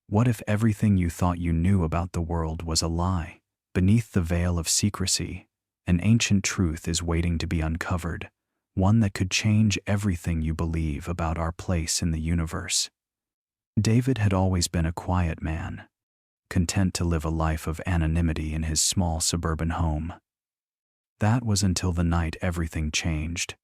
What if everything you thought you knew about the world was a lie? Beneath the veil of secrecy, an ancient truth is waiting to be uncovered, one that could change everything you believe about our place in the universe. David had always been a quiet man, content to live a life of anonymity in his small suburban home. That was until the night everything changed.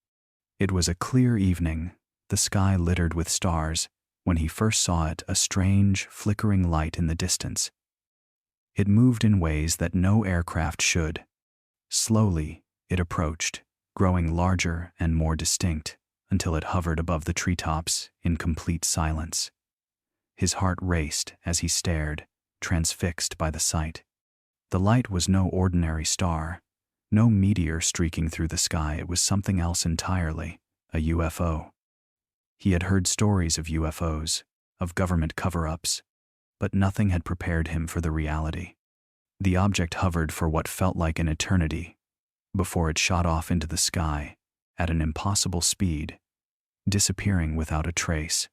It was a clear evening, the sky littered with stars, when he first saw it, a strange, flickering light in the distance. It moved in ways that no aircraft should. Slowly, it approached, growing larger and more distinct, until it hovered above the treetops in complete silence. His heart raced as he stared, transfixed by the sight. The light was no ordinary star, no meteor streaking through the sky. It was something else entirely, a UFO. He had heard stories of UFOs, of government cover-ups, but nothing had prepared him for the reality. The object hovered for what felt like an eternity, before it shot off into the sky, at an impossible speed, disappearing without a trace.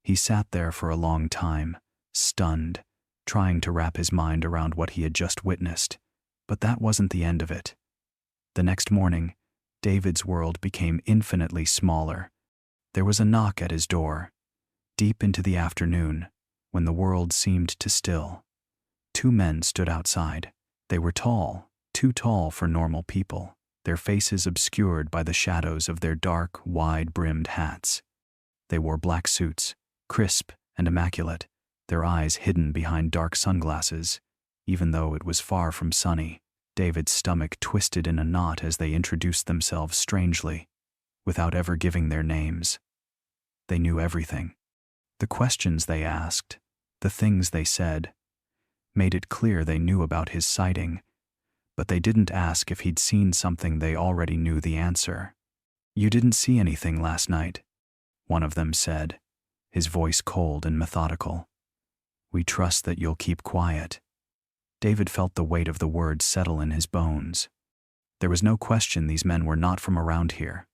He sat there for a long time, stunned, trying to wrap his mind around what he had just witnessed, but that wasn't the end of it. The next morning, David's world became infinitely smaller. There was a knock at his door. Deep into the afternoon, when the world seemed to still, two men stood outside. They were tall, too tall for normal people, their faces obscured by the shadows of their dark, wide-brimmed hats. They wore black suits, crisp and immaculate, their eyes hidden behind dark sunglasses. Even though it was far from sunny, David's stomach twisted in a knot as they introduced themselves strangely, without ever giving their names. They knew everything. The questions they asked, the things they said, made it clear they knew about his sighting, but they didn't ask if he'd seen something they already knew the answer. "You didn't see anything last night," one of them said, his voice cold and methodical. "We trust that you'll keep quiet." David felt the weight of the words settle in his bones. There was no question these men were not from around here.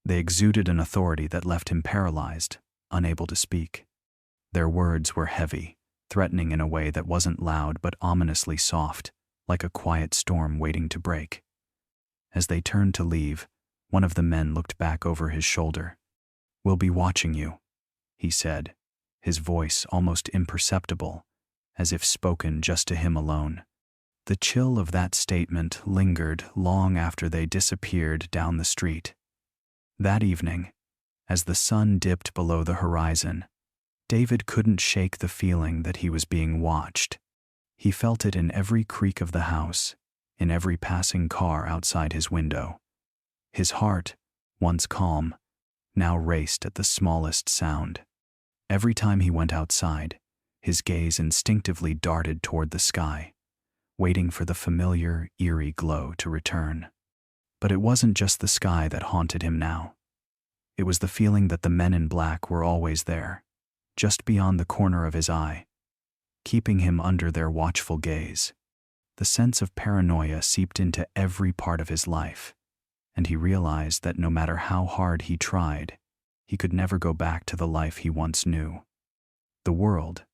They exuded an authority that left him paralyzed, unable to speak. Their words were heavy, threatening in a way that wasn't loud but ominously soft, like a quiet storm waiting to break. As they turned to leave, one of the men looked back over his shoulder. "We'll be watching you," he said, his voice almost imperceptible, as if spoken just to him alone. The chill of that statement lingered long after they disappeared down the street. That evening, as the sun dipped below the horizon, David couldn't shake the feeling that he was being watched. He felt it in every creak of the house, in every passing car outside his window. His heart, once calm, now raced at the smallest sound. Every time he went outside, his gaze instinctively darted toward the sky, waiting for the familiar, eerie glow to return. But it wasn't just the sky that haunted him now. It was the feeling that the men in black were always there, just beyond the corner of his eye, keeping him under their watchful gaze. The sense of paranoia seeped into every part of his life, and he realized that no matter how hard he tried, he could never go back to the life he once knew. The world,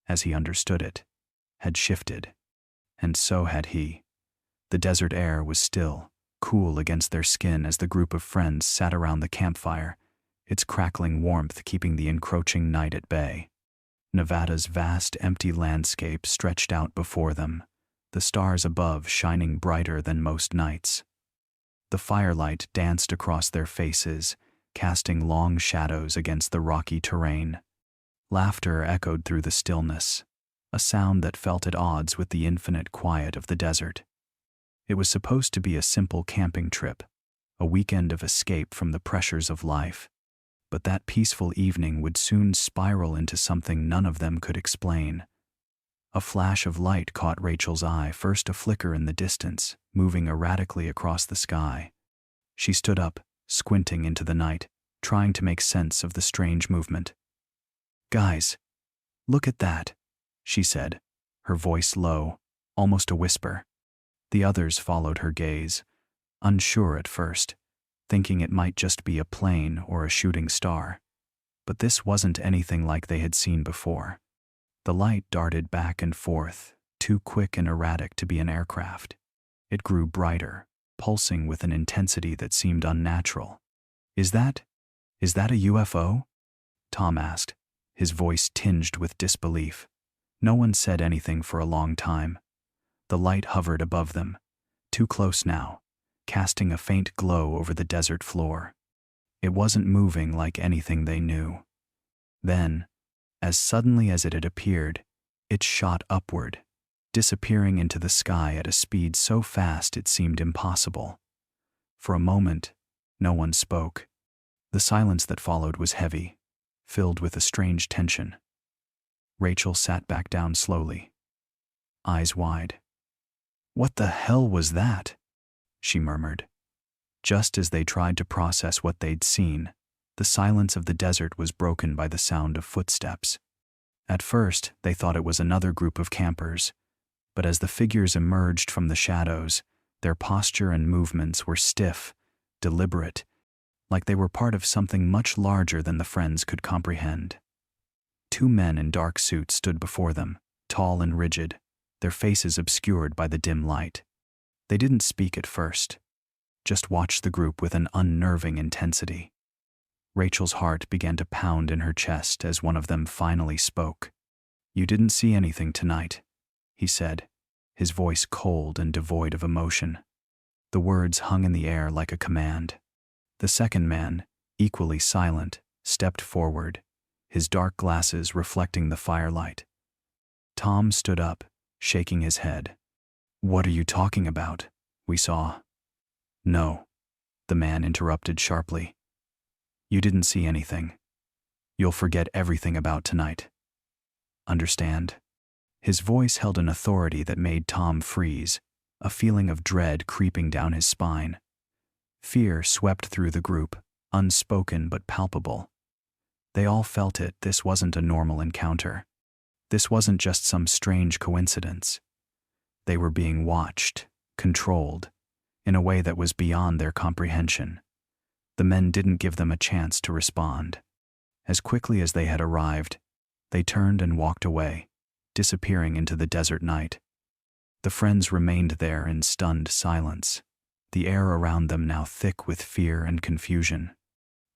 as he understood it, had shifted, and so had he. The desert air was still, cool against their skin as the group of friends sat around the campfire, its crackling warmth keeping the encroaching night at bay. Nevada's vast, empty landscape stretched out before them, the stars above shining brighter than most nights. The firelight danced across their faces, casting long shadows against the rocky terrain. Laughter echoed through the stillness, a sound that felt at odds with the infinite quiet of the desert. It was supposed to be a simple camping trip, a weekend of escape from the pressures of life, but that peaceful evening would soon spiral into something none of them could explain. A flash of light caught Rachel's eye, first a flicker in the distance, moving erratically across the sky. She stood up, squinting into the night, trying to make sense of the strange movement. "Guys, look at that," she said, her voice low, almost a whisper. The others followed her gaze, unsure at first, thinking it might just be a plane or a shooting star. But this wasn't anything like they had seen before. The light darted back and forth, too quick and erratic to be an aircraft. It grew brighter, pulsing with an intensity that seemed unnatural. Is that a UFO? Tom asked, his voice tinged with disbelief. No one said anything for a long time. The light hovered above them, too close now, casting a faint glow over the desert floor. It wasn't moving like anything they knew. Then, as suddenly as it had appeared, it shot upward, disappearing into the sky at a speed so fast it seemed impossible. For a moment, no one spoke. The silence that followed was heavy, filled with a strange tension. Rachel sat back down slowly, eyes wide. "What the hell was that?" she murmured. Just as they tried to process what they'd seen, the silence of the desert was broken by the sound of footsteps. At first, they thought it was another group of campers, but as the figures emerged from the shadows, their posture and movements were stiff, deliberate, like they were part of something much larger than the friends could comprehend. Two men in dark suits stood before them, tall and rigid, their faces obscured by the dim light. They didn't speak at first, just watched the group with an unnerving intensity. Rachel's heart began to pound in her chest as one of them finally spoke. "You didn't see anything tonight," he said, his voice cold and devoid of emotion. The words hung in the air like a command. The second man, equally silent, stepped forward, his dark glasses reflecting the firelight. Tom stood up, shaking his head. "What are you talking about? We saw—" "No," the man interrupted sharply. "You didn't see anything. You'll forget everything about tonight. Understand?" His voice held an authority that made Tom freeze, a feeling of dread creeping down his spine. Fear swept through the group, unspoken but palpable. They all felt it. This wasn't a normal encounter. This wasn't just some strange coincidence. They were being watched, controlled, in a way that was beyond their comprehension. The men didn't give them a chance to respond. As quickly as they had arrived, they turned and walked away, disappearing into the desert night. The friends remained there in stunned silence, the air around them now thick with fear and confusion.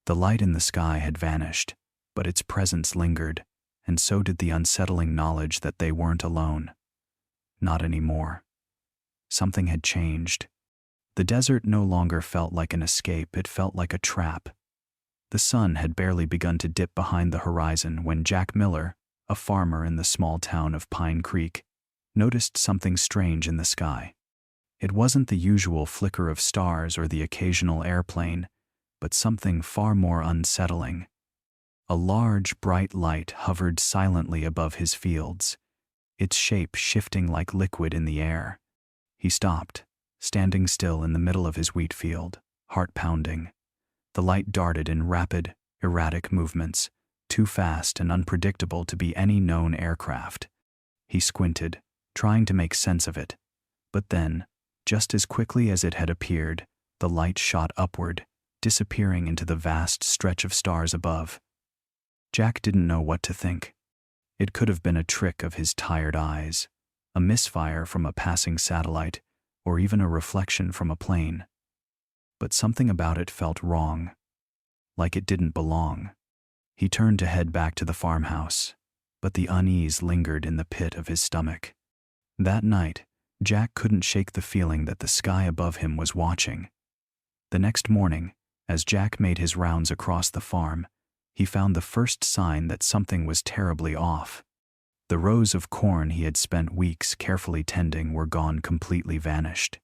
The light in the sky had vanished, but its presence lingered, and so did the unsettling knowledge that they weren't alone. Not anymore. Something had changed. The desert no longer felt like an escape, it felt like a trap. The sun had barely begun to dip behind the horizon when Jack Miller, a farmer in the small town of Pine Creek, noticed something strange in the sky. It wasn't the usual flicker of stars or the occasional airplane, but something far more unsettling. A large, bright light hovered silently above his fields, its shape shifting like liquid in the air. He stopped, standing still in the middle of his wheat field, heart pounding. The light darted in rapid, erratic movements, too fast and unpredictable to be any known aircraft. He squinted, trying to make sense of it. But then, just as quickly as it had appeared, the light shot upward, disappearing into the vast stretch of stars above. Jack didn't know what to think. It could have been a trick of his tired eyes, a misfire from a passing satellite, or even a reflection from a plane. But something about it felt wrong, like it didn't belong. He turned to head back to the farmhouse, but the unease lingered in the pit of his stomach. That night, Jack couldn't shake the feeling that the sky above him was watching. The next morning, as Jack made his rounds across the farm, he found the first sign that something was terribly off. The rows of corn he had spent weeks carefully tending were gone, completely vanished.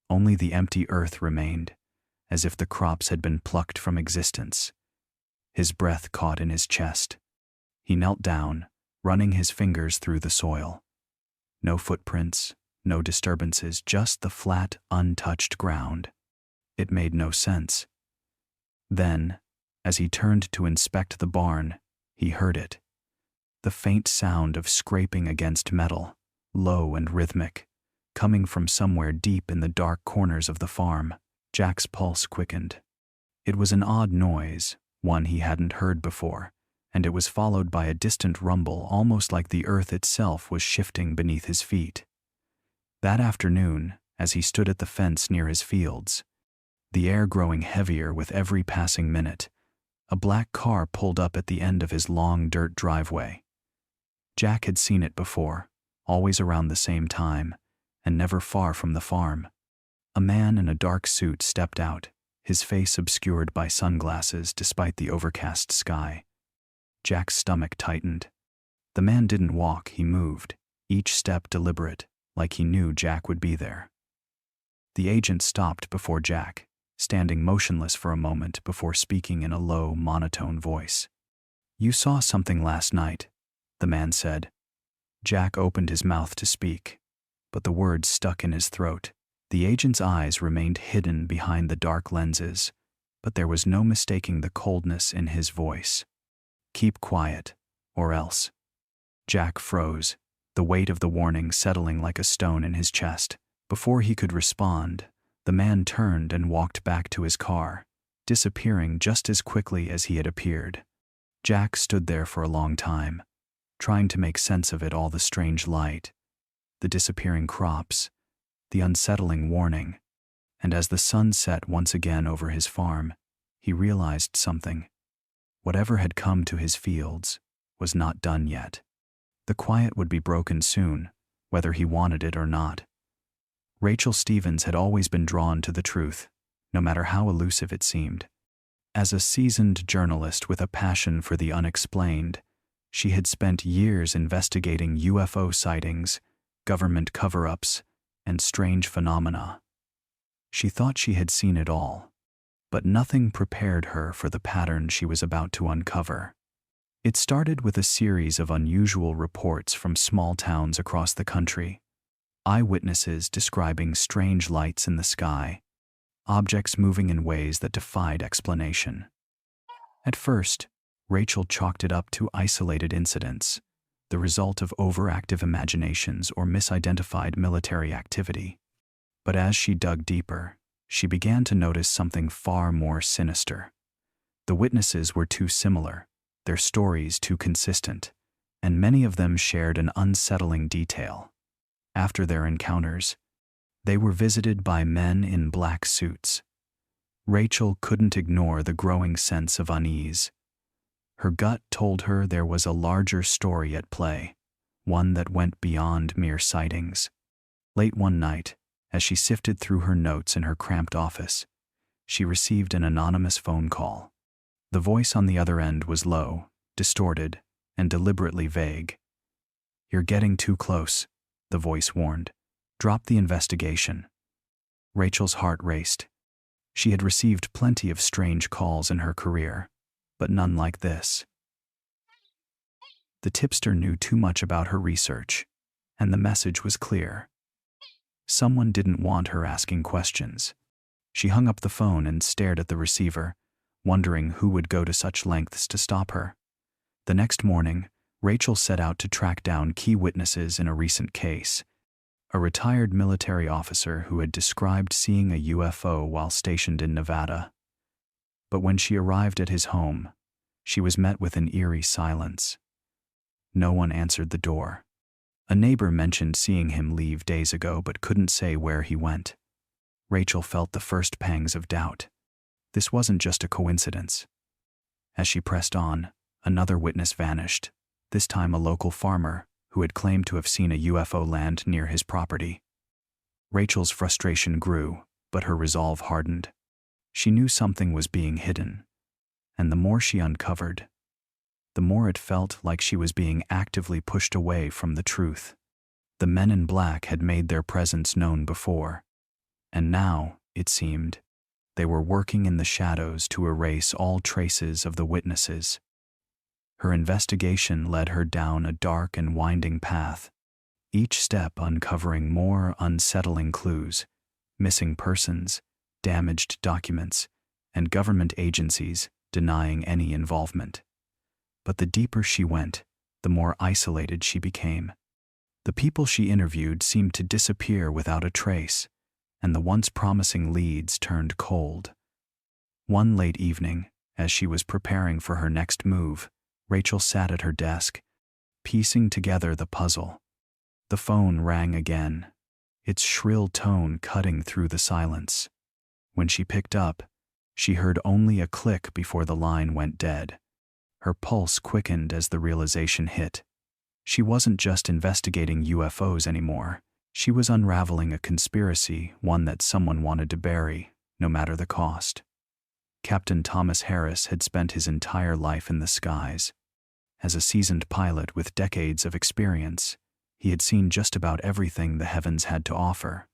Only the empty earth remained, as if the crops had been plucked from existence. His breath caught in his chest. He knelt down, running his fingers through the soil. No footprints, no disturbances, just the flat, untouched ground. It made no sense. Then, as he turned to inspect the barn, he heard it. The faint sound of scraping against metal, low and rhythmic, coming from somewhere deep in the dark corners of the farm. Jack's pulse quickened. It was an odd noise, one he hadn't heard before, and it was followed by a distant rumble, almost like the earth itself was shifting beneath his feet. That afternoon, as he stood at the fence near his fields, the air growing heavier with every passing minute, a black car pulled up at the end of his long dirt driveway. Jack had seen it before, always around the same time, and never far from the farm. A man in a dark suit stepped out, his face obscured by sunglasses despite the overcast sky. Jack's stomach tightened. The man didn't walk, he moved, each step deliberate, like he knew Jack would be there. The agent stopped before Jack, standing motionless for a moment before speaking in a low, monotone voice. "You saw something last night," the man said. Jack opened his mouth to speak, but the words stuck in his throat. The agent's eyes remained hidden behind the dark lenses, but there was no mistaking the coldness in his voice. "Keep quiet, or else." Jack froze, the weight of the warning settling like a stone in his chest. Before he could respond, the man turned and walked back to his car, disappearing just as quickly as he had appeared. Jack stood there for a long time, trying to make sense of it all: the strange light, the disappearing crops, the unsettling warning. And as the sun set once again over his farm, he realized something. Whatever had come to his fields was not done yet. The quiet would be broken soon, whether he wanted it or not. Rachel Stevens had always been drawn to the truth, no matter how elusive it seemed. As a seasoned journalist with a passion for the unexplained, she had spent years investigating UFO sightings, government cover-ups, and strange phenomena. She thought she had seen it all, but nothing prepared her for the pattern she was about to uncover. It started with a series of unusual reports from small towns across the country. Eyewitnesses describing strange lights in the sky, objects moving in ways that defied explanation. At first, Rachel chalked it up to isolated incidents, the result of overactive imaginations or misidentified military activity. But as she dug deeper, she began to notice something far more sinister. The witnesses were too similar, their stories too consistent, and many of them shared an unsettling detail. After their encounters, they were visited by men in black suits. Rachel couldn't ignore the growing sense of unease. Her gut told her there was a larger story at play, one that went beyond mere sightings. Late one night, as she sifted through her notes in her cramped office, she received an anonymous phone call. The voice on the other end was low, distorted, and deliberately vague. "You're getting too close," the voice warned. "Drop the investigation." Rachel's heart raced. She had received plenty of strange calls in her career, but none like this. The tipster knew too much about her research, and the message was clear. Someone didn't want her asking questions. She hung up the phone and stared at the receiver, wondering who would go to such lengths to stop her. The next morning, Rachel set out to track down key witnesses in a recent case. A retired military officer who had described seeing a UFO while stationed in Nevada. But when she arrived at his home, she was met with an eerie silence. No one answered the door. A neighbor mentioned seeing him leave days ago but couldn't say where he went. Rachel felt the first pangs of doubt. This wasn't just a coincidence. As she pressed on, another witness vanished, this time a local farmer who had claimed to have seen a UFO land near his property. Rachel's frustration grew, but her resolve hardened. She knew something was being hidden, and the more she uncovered, the more it felt like she was being actively pushed away from the truth. The men in black had made their presence known before, and now, it seemed, they were working in the shadows to erase all traces of the witnesses. Her investigation led her down a dark and winding path, each step uncovering more unsettling clues: missing persons, damaged documents, and government agencies denying any involvement. But the deeper she went, the more isolated she became. The people she interviewed seemed to disappear without a trace, and the once promising leads turned cold. One late evening, as she was preparing for her next move, Rachel sat at her desk, piecing together the puzzle. The phone rang again, its shrill tone cutting through the silence. When she picked up, she heard only a click before the line went dead. Her pulse quickened as the realization hit. She wasn't just investigating UFOs anymore. She was unraveling a conspiracy, one that someone wanted to bury, no matter the cost. Captain Thomas Harris had spent his entire life in the skies. As a seasoned pilot with decades of experience, he had seen just about everything the heavens had to offer.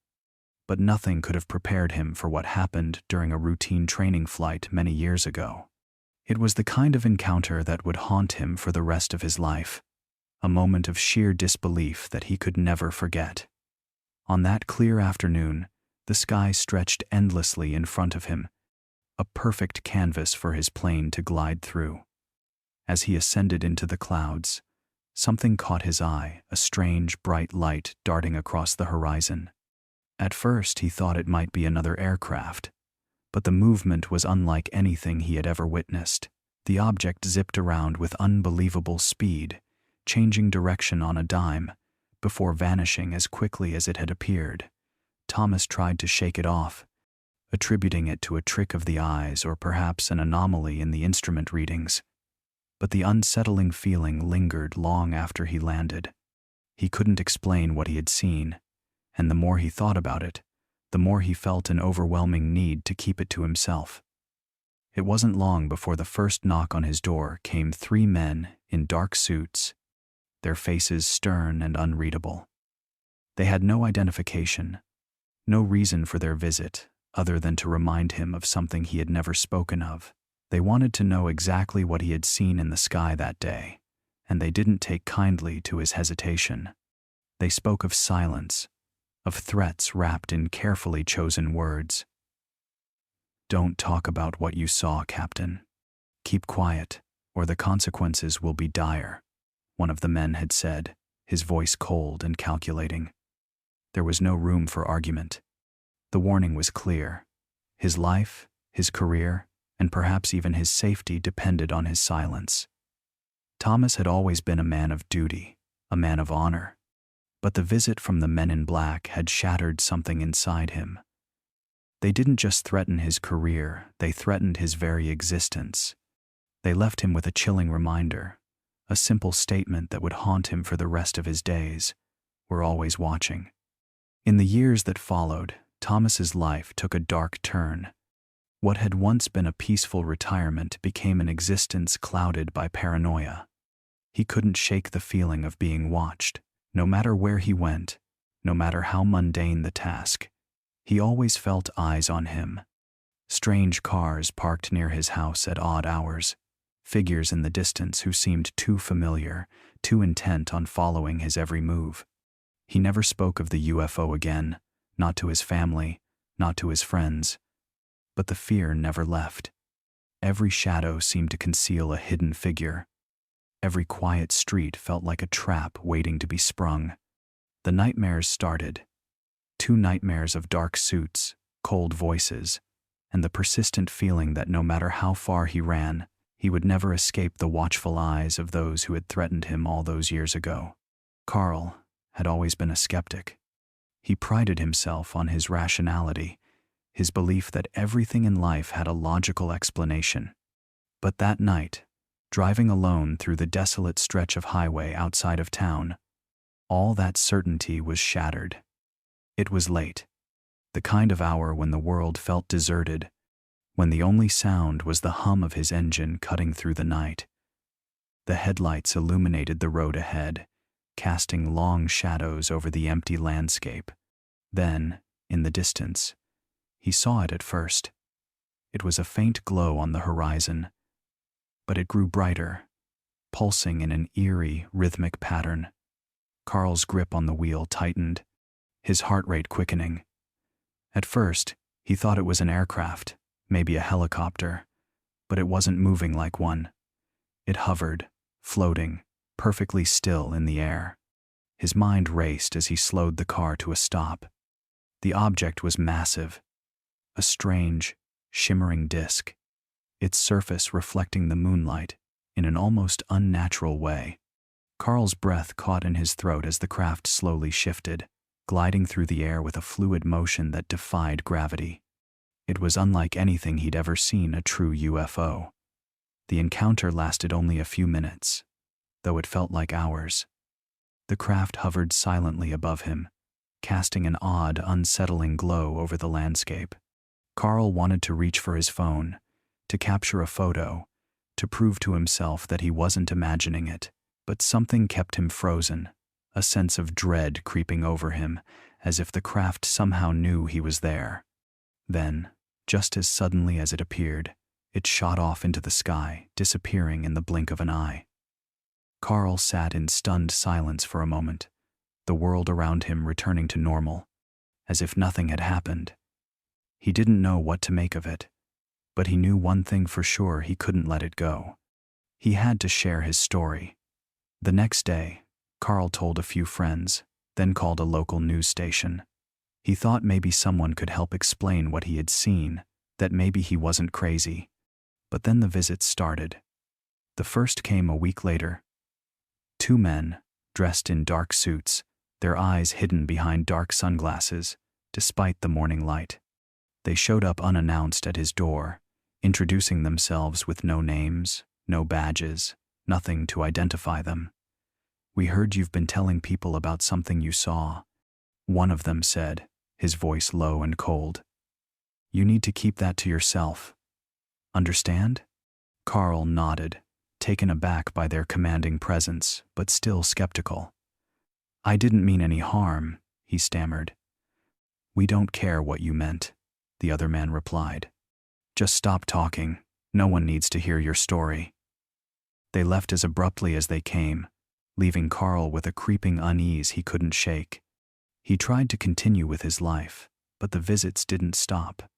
But nothing could have prepared him for what happened during a routine training flight many years ago. It was the kind of encounter that would haunt him for the rest of his life, a moment of sheer disbelief that he could never forget. On that clear afternoon, the sky stretched endlessly in front of him, a perfect canvas for his plane to glide through. As he ascended into the clouds, something caught his eye, a strange, bright light darting across the horizon. At first, he thought it might be another aircraft, but the movement was unlike anything he had ever witnessed. The object zipped around with unbelievable speed, changing direction on a dime, before vanishing as quickly as it had appeared. Thomas tried to shake it off, attributing it to a trick of the eyes or perhaps an anomaly in the instrument readings. But the unsettling feeling lingered long after he landed. He couldn't explain what he had seen, and the more he thought about it, the more he felt an overwhelming need to keep it to himself. It wasn't long before the first knock on his door came 3 men in dark suits, their faces stern and unreadable. They had no identification, no reason for their visit other than to remind him of something he had never spoken of. They wanted to know exactly what he had seen in the sky that day, and they didn't take kindly to his hesitation. They spoke of silence, of threats wrapped in carefully chosen words. "Don't talk about what you saw, Captain. Keep quiet, or the consequences will be dire," one of the men had said, his voice cold and calculating. There was no room for argument. The warning was clear. His life, his career, and perhaps even his safety depended on his silence. Thomas had always been a man of duty, a man of honor. But the visit from the men in black had shattered something inside him. They didn't just threaten his career, they threatened his very existence. They left him with a chilling reminder, a simple statement that would haunt him for the rest of his days: "We're always watching." In the years that followed, Thomas's life took a dark turn. What had once been a peaceful retirement became an existence clouded by paranoia. He couldn't shake the feeling of being watched. No matter where he went, no matter how mundane the task, he always felt eyes on him. Strange cars parked near his house at odd hours, figures in the distance who seemed too familiar, too intent on following his every move. He never spoke of the UFO again, not to his family, not to his friends. But the fear never left. Every shadow seemed to conceal a hidden figure. Every quiet street felt like a trap waiting to be sprung. The nightmares started. 2 nightmares of dark suits, cold voices, and the persistent feeling that no matter how far he ran, he would never escape the watchful eyes of those who had threatened him all those years ago. Carl had always been a skeptic. He prided himself on his rationality, his belief that everything in life had a logical explanation. But that night, driving alone through the desolate stretch of highway outside of town, all that certainty was shattered. It was late, the kind of hour when the world felt deserted, when the only sound was the hum of his engine cutting through the night. The headlights illuminated the road ahead, casting long shadows over the empty landscape. Then, in the distance, he saw it at first. It was a faint glow on the horizon, but it grew brighter, pulsing in an eerie, rhythmic pattern. Carl's grip on the wheel tightened, his heart rate quickening. At first, he thought it was an aircraft, maybe a helicopter, but it wasn't moving like one. It hovered, floating, perfectly still in the air. His mind raced as he slowed the car to a stop. The object was massive, a strange, shimmering disk, its surface reflecting the moonlight, in an almost unnatural way. Carl's breath caught in his throat as the craft slowly shifted, gliding through the air with a fluid motion that defied gravity. It was unlike anything he'd ever seen a true UFO. The encounter lasted only a few minutes, though it felt like hours. The craft hovered silently above him, casting an odd, unsettling glow over the landscape. Carl wanted to reach for his phone, to capture a photo, to prove to himself that he wasn't imagining it, but something kept him frozen, a sense of dread creeping over him, as if the craft somehow knew he was there. Then, just as suddenly as it appeared, it shot off into the sky, disappearing in the blink of an eye. Carl sat in stunned silence for a moment, the world around him returning to normal, as if nothing had happened. He didn't know what to make of it, but he knew one thing for sure: he couldn't let it go. He had to share his story. The next day, Carl told a few friends, then called a local news station. He thought maybe someone could help explain what he had seen, that maybe he wasn't crazy. But then the visits started. The first came a week later. Two men, dressed in dark suits, their eyes hidden behind dark sunglasses, despite the morning light. They showed up unannounced at his door, introducing themselves with no names, no badges, nothing to identify them. "We heard you've been telling people about something you saw," one of them said, his voice low and cold. "You need to keep that to yourself. Understand?" Carl nodded, taken aback by their commanding presence, but still skeptical. "I didn't mean any harm," he stammered. "We don't care what you meant," the other man replied. "Just stop talking. No one needs to hear your story." They left as abruptly as they came, leaving Carl with a creeping unease he couldn't shake. He tried to continue with his life, but the visits didn't stop.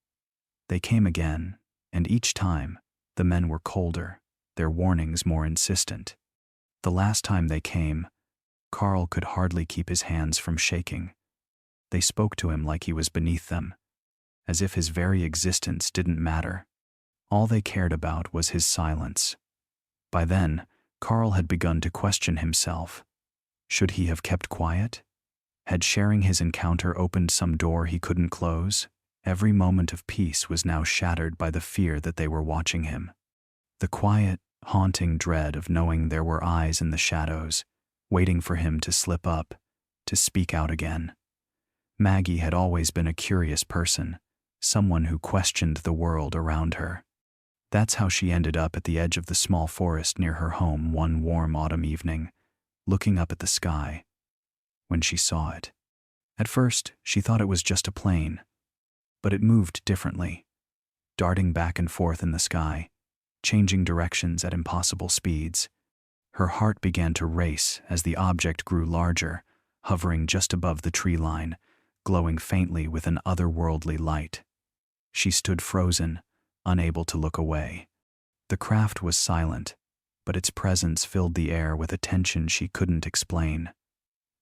They came again, and each time, the men were colder, their warnings more insistent. The last time they came, Carl could hardly keep his hands from shaking. They spoke to him like he was beneath them, as if his very existence didn't matter. All they cared about was his silence. By then, Carl had begun to question himself. Should he have kept quiet? Had sharing his encounter opened some door he couldn't close? Every moment of peace was now shattered by the fear that they were watching him. The quiet, haunting dread of knowing there were eyes in the shadows, waiting for him to slip up, to speak out again. Maggie had always been a curious person, someone who questioned the world around her. That's how she ended up at the edge of the small forest near her home one warm autumn evening, looking up at the sky. When she saw it, at first she thought it was just a plane, but it moved differently, darting back and forth in the sky, changing directions at impossible speeds. Her heart began to race as the object grew larger, hovering just above the tree line, glowing faintly with an otherworldly light. She stood frozen, unable to look away. The craft was silent, but its presence filled the air with a tension she couldn't explain.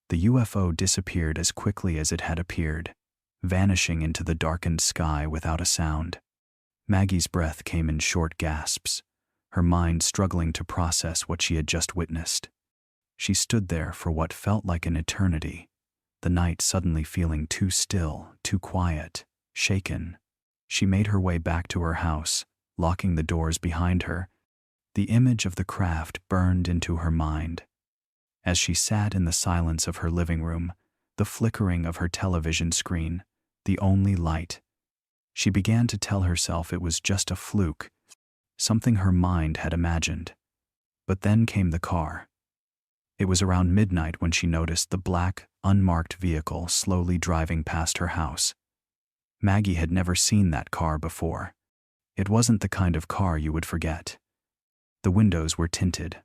The UFO disappeared as quickly as it had appeared, vanishing into the darkened sky without a sound. Maggie's breath came in short gasps, her mind struggling to process what she had just witnessed. She stood there for what felt like an eternity, the night suddenly feeling too still, too quiet, shaken. She made her way back to her house, locking the doors behind her. The image of the craft burned into her mind. As she sat in the silence of her living room, the flickering of her television screen, the only light, she began to tell herself it was just a fluke, something her mind had imagined. But then came the car. It was around midnight when she noticed the black, unmarked vehicle slowly driving past her house. Maggie had never seen that car before. It wasn't the kind of car you would forget. The windows were tinted,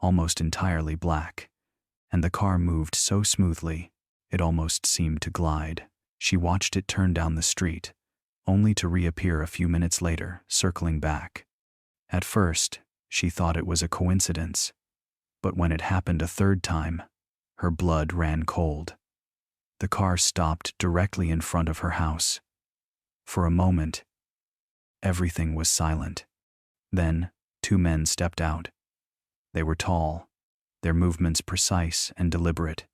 almost entirely black, and the car moved so smoothly, it almost seemed to glide. She watched it turn down the street, only to reappear a few minutes later, circling back. At first, she thought it was a coincidence, but when it happened a third time, her blood ran cold. The car stopped directly in front of her house. For a moment, everything was silent. Then, two men stepped out, They were tall, their movements precise and deliberate,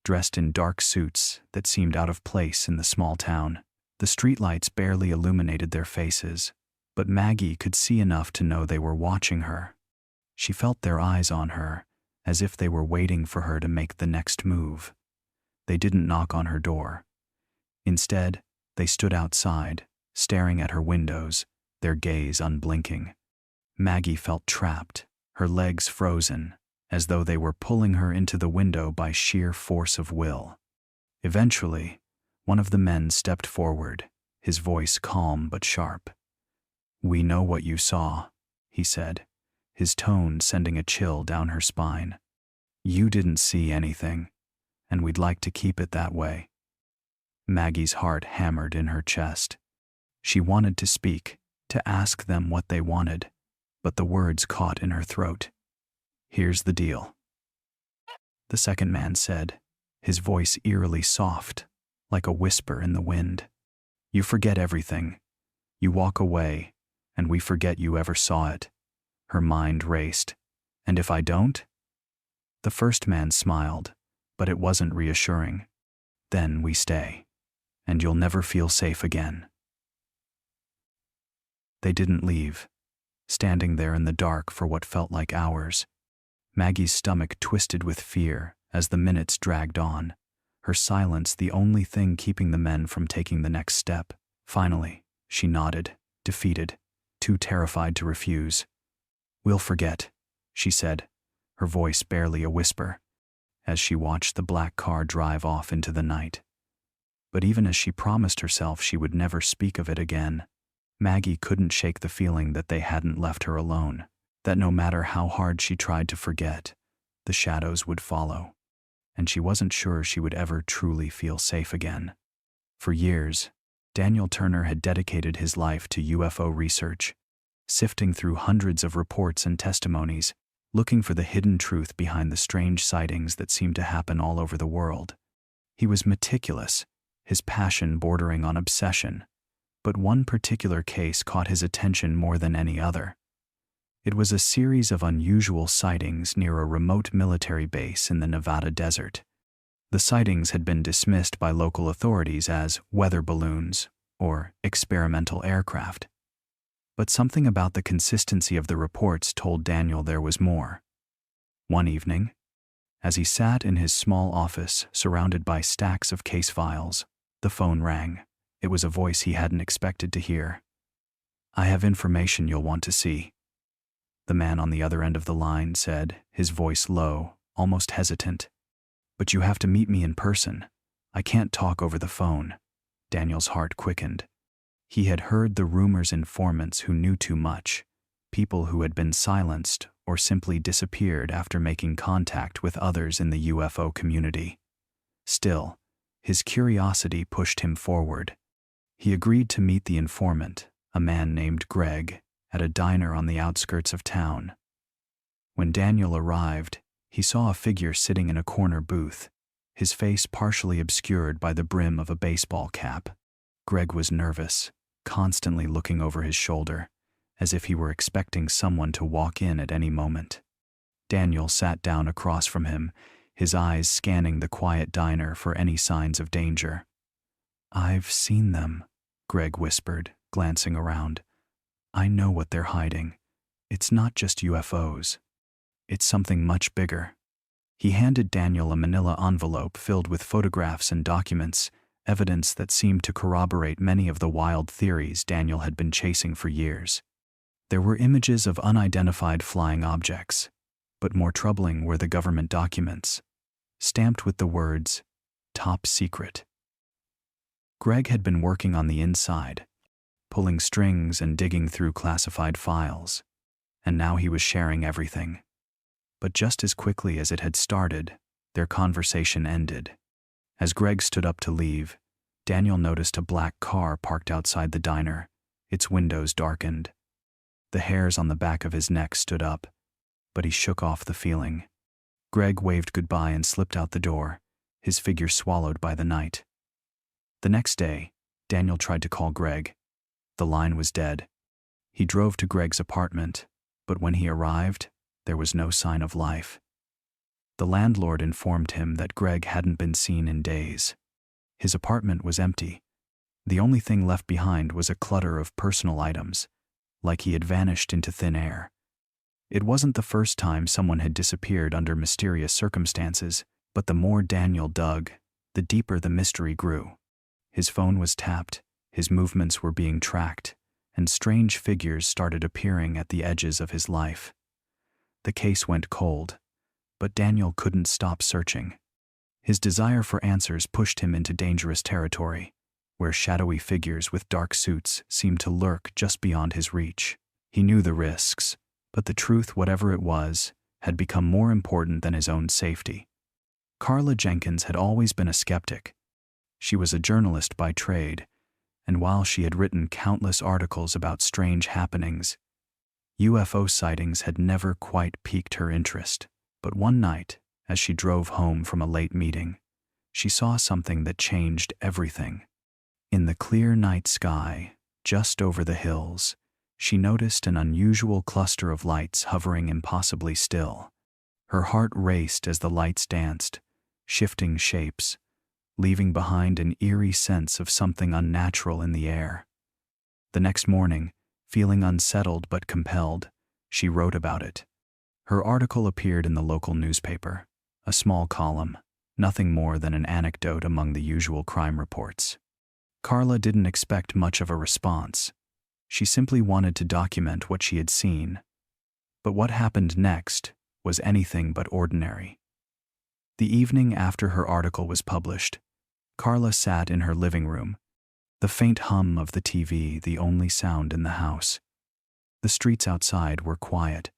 dressed in dark suits that seemed out of place in the small town. The streetlights barely illuminated their faces, but Maggie could see enough to know they were watching her. She felt their eyes on her, as if they were waiting for her to make the next move. They didn't knock on her door. Instead, they stood outside, staring at her windows, their gaze unblinking. Maggie felt trapped, her legs frozen, as though they were pulling her into the window by sheer force of will. Eventually, one of the men stepped forward, his voice calm but sharp. "We know what you saw," he said, his tone sending a chill down her spine. "You didn't see anything, and we'd like to keep it that way." Maggie's heart hammered in her chest. She wanted to speak, to ask them what they wanted, but the words caught in her throat. "Here's the deal," the second man said, his voice eerily soft, like a whisper in the wind. "You forget everything. You walk away, and we forget you ever saw it." Her mind raced. "And if I don't?" The first man smiled, but it wasn't reassuring. "Then we stay, and you'll never feel safe again." They didn't leave, standing there in the dark for what felt like hours. Maggie's stomach twisted with fear as the minutes dragged on, her silence the only thing keeping the men from taking the next step. Finally, she nodded, defeated, too terrified to refuse. "We'll forget," she said, her voice barely a whisper, as she watched the black car drive off into the night. But even as she promised herself she would never speak of it again, Maggie couldn't shake the feeling that they hadn't left her alone, that no matter how hard she tried to forget, the shadows would follow, and she wasn't sure she would ever truly feel safe again. For years, Daniel Turner had dedicated his life to UFO research, sifting through hundreds of reports and testimonies, looking for the hidden truth behind the strange sightings that seemed to happen all over the world. He was meticulous, his passion bordering on obsession, but one particular case caught his attention more than any other. It was a series of unusual sightings near a remote military base in the Nevada desert. The sightings had been dismissed by local authorities as weather balloons or experimental aircraft. But something about the consistency of the reports told Daniel there was more. One evening, as he sat in his small office surrounded by stacks of case files, the phone rang. It was a voice he hadn't expected to hear. "I have information you'll want to see," the man on the other end of the line said, his voice low, almost hesitant. "But you have to meet me in person. I can't talk over the phone." Daniel's heart quickened. He had heard the rumors informants who knew too much, people who had been silenced or simply disappeared after making contact with others in the UFO community. Still, his curiosity pushed him forward. He agreed to meet the informant, a man named Greg, at a diner on the outskirts of town. When Daniel arrived, he saw a figure sitting in a corner booth, his face partially obscured by the brim of a baseball cap. Greg was nervous, constantly looking over his shoulder, as if he were expecting someone to walk in at any moment. Daniel sat down across from him, his eyes scanning the quiet diner for any signs of danger. "I've seen them," Greg whispered, glancing around. "I know what they're hiding. It's not just UFOs. It's something much bigger." He handed Daniel a manila envelope filled with photographs and documents, evidence that seemed to corroborate many of the wild theories Daniel had been chasing for years. There were images of unidentified flying objects, but more troubling were the government documents, stamped with the words, "Top Secret." Greg had been working on the inside, pulling strings and digging through classified files, and now he was sharing everything. But just as quickly as it had started, their conversation ended. As Greg stood up to leave, Daniel noticed a black car parked outside the diner, its windows darkened. The hairs on the back of his neck stood up, but he shook off the feeling. Greg waved goodbye and slipped out the door, his figure swallowed by the night. The next day, Daniel tried to call Greg. The line was dead. He drove to Greg's apartment, but when he arrived, There was no sign of life. The landlord informed him that Greg hadn't been seen in days. His apartment was empty. The only thing left behind was a clutter of personal items, like he had vanished into thin air. It wasn't the first time someone had disappeared under mysterious circumstances, but the more Daniel dug, the deeper the mystery grew. His phone was tapped, his movements were being tracked, and strange figures started appearing at the edges of his life. The case went cold, but Daniel couldn't stop searching. His desire for answers pushed him into dangerous territory, where shadowy figures with dark suits seemed to lurk just beyond his reach. He knew the risks, but the truth, whatever it was, had become more important than his own safety. Carla Jenkins had always been a skeptic. She was a journalist by trade, and while she had written countless articles about strange happenings, UFO sightings had never quite piqued her interest. But one night, as she drove home from a late meeting, she saw something that changed everything. In the clear night sky, just over the hills, she noticed an unusual cluster of lights hovering impossibly still. Her heart raced as the lights danced, shifting shapes, leaving behind an eerie sense of something unnatural in the air. The next morning, feeling unsettled but compelled, she wrote about it. Her article appeared in the local newspaper, a small column, nothing more than an anecdote among the usual crime reports. Carla didn't expect much of a response. She simply wanted to document what she had seen. But what happened next was anything but ordinary. The evening after her article was published, Carla sat in her living room, the faint hum of the TV the only sound in the house. The streets outside were quiet,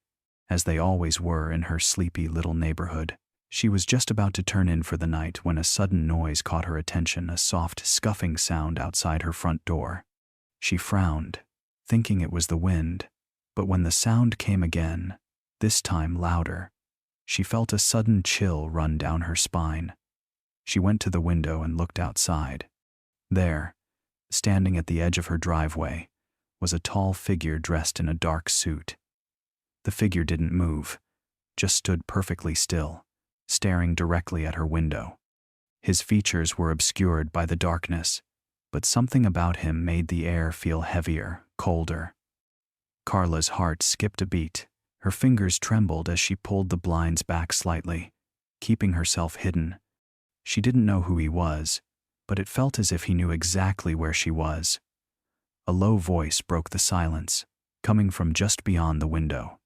as they always were in her sleepy little neighborhood. She was just about to turn in for the night when a sudden noise caught her attention, a soft, scuffing sound outside her front door. She frowned, thinking it was the wind, but when the sound came again, this time louder, she felt a sudden chill run down her spine. She went to the window and looked outside. There, standing at the edge of her driveway, was a tall figure dressed in a dark suit. The figure didn't move, just stood perfectly still, staring directly at her window. His features were obscured by the darkness, but something about him made the air feel heavier, colder. Carla's heart skipped a beat. Her fingers trembled as she pulled the blinds back slightly, keeping herself hidden. She didn't know who he was, but it felt as if he knew exactly where she was. A low voice broke the silence, coming from just beyond the window.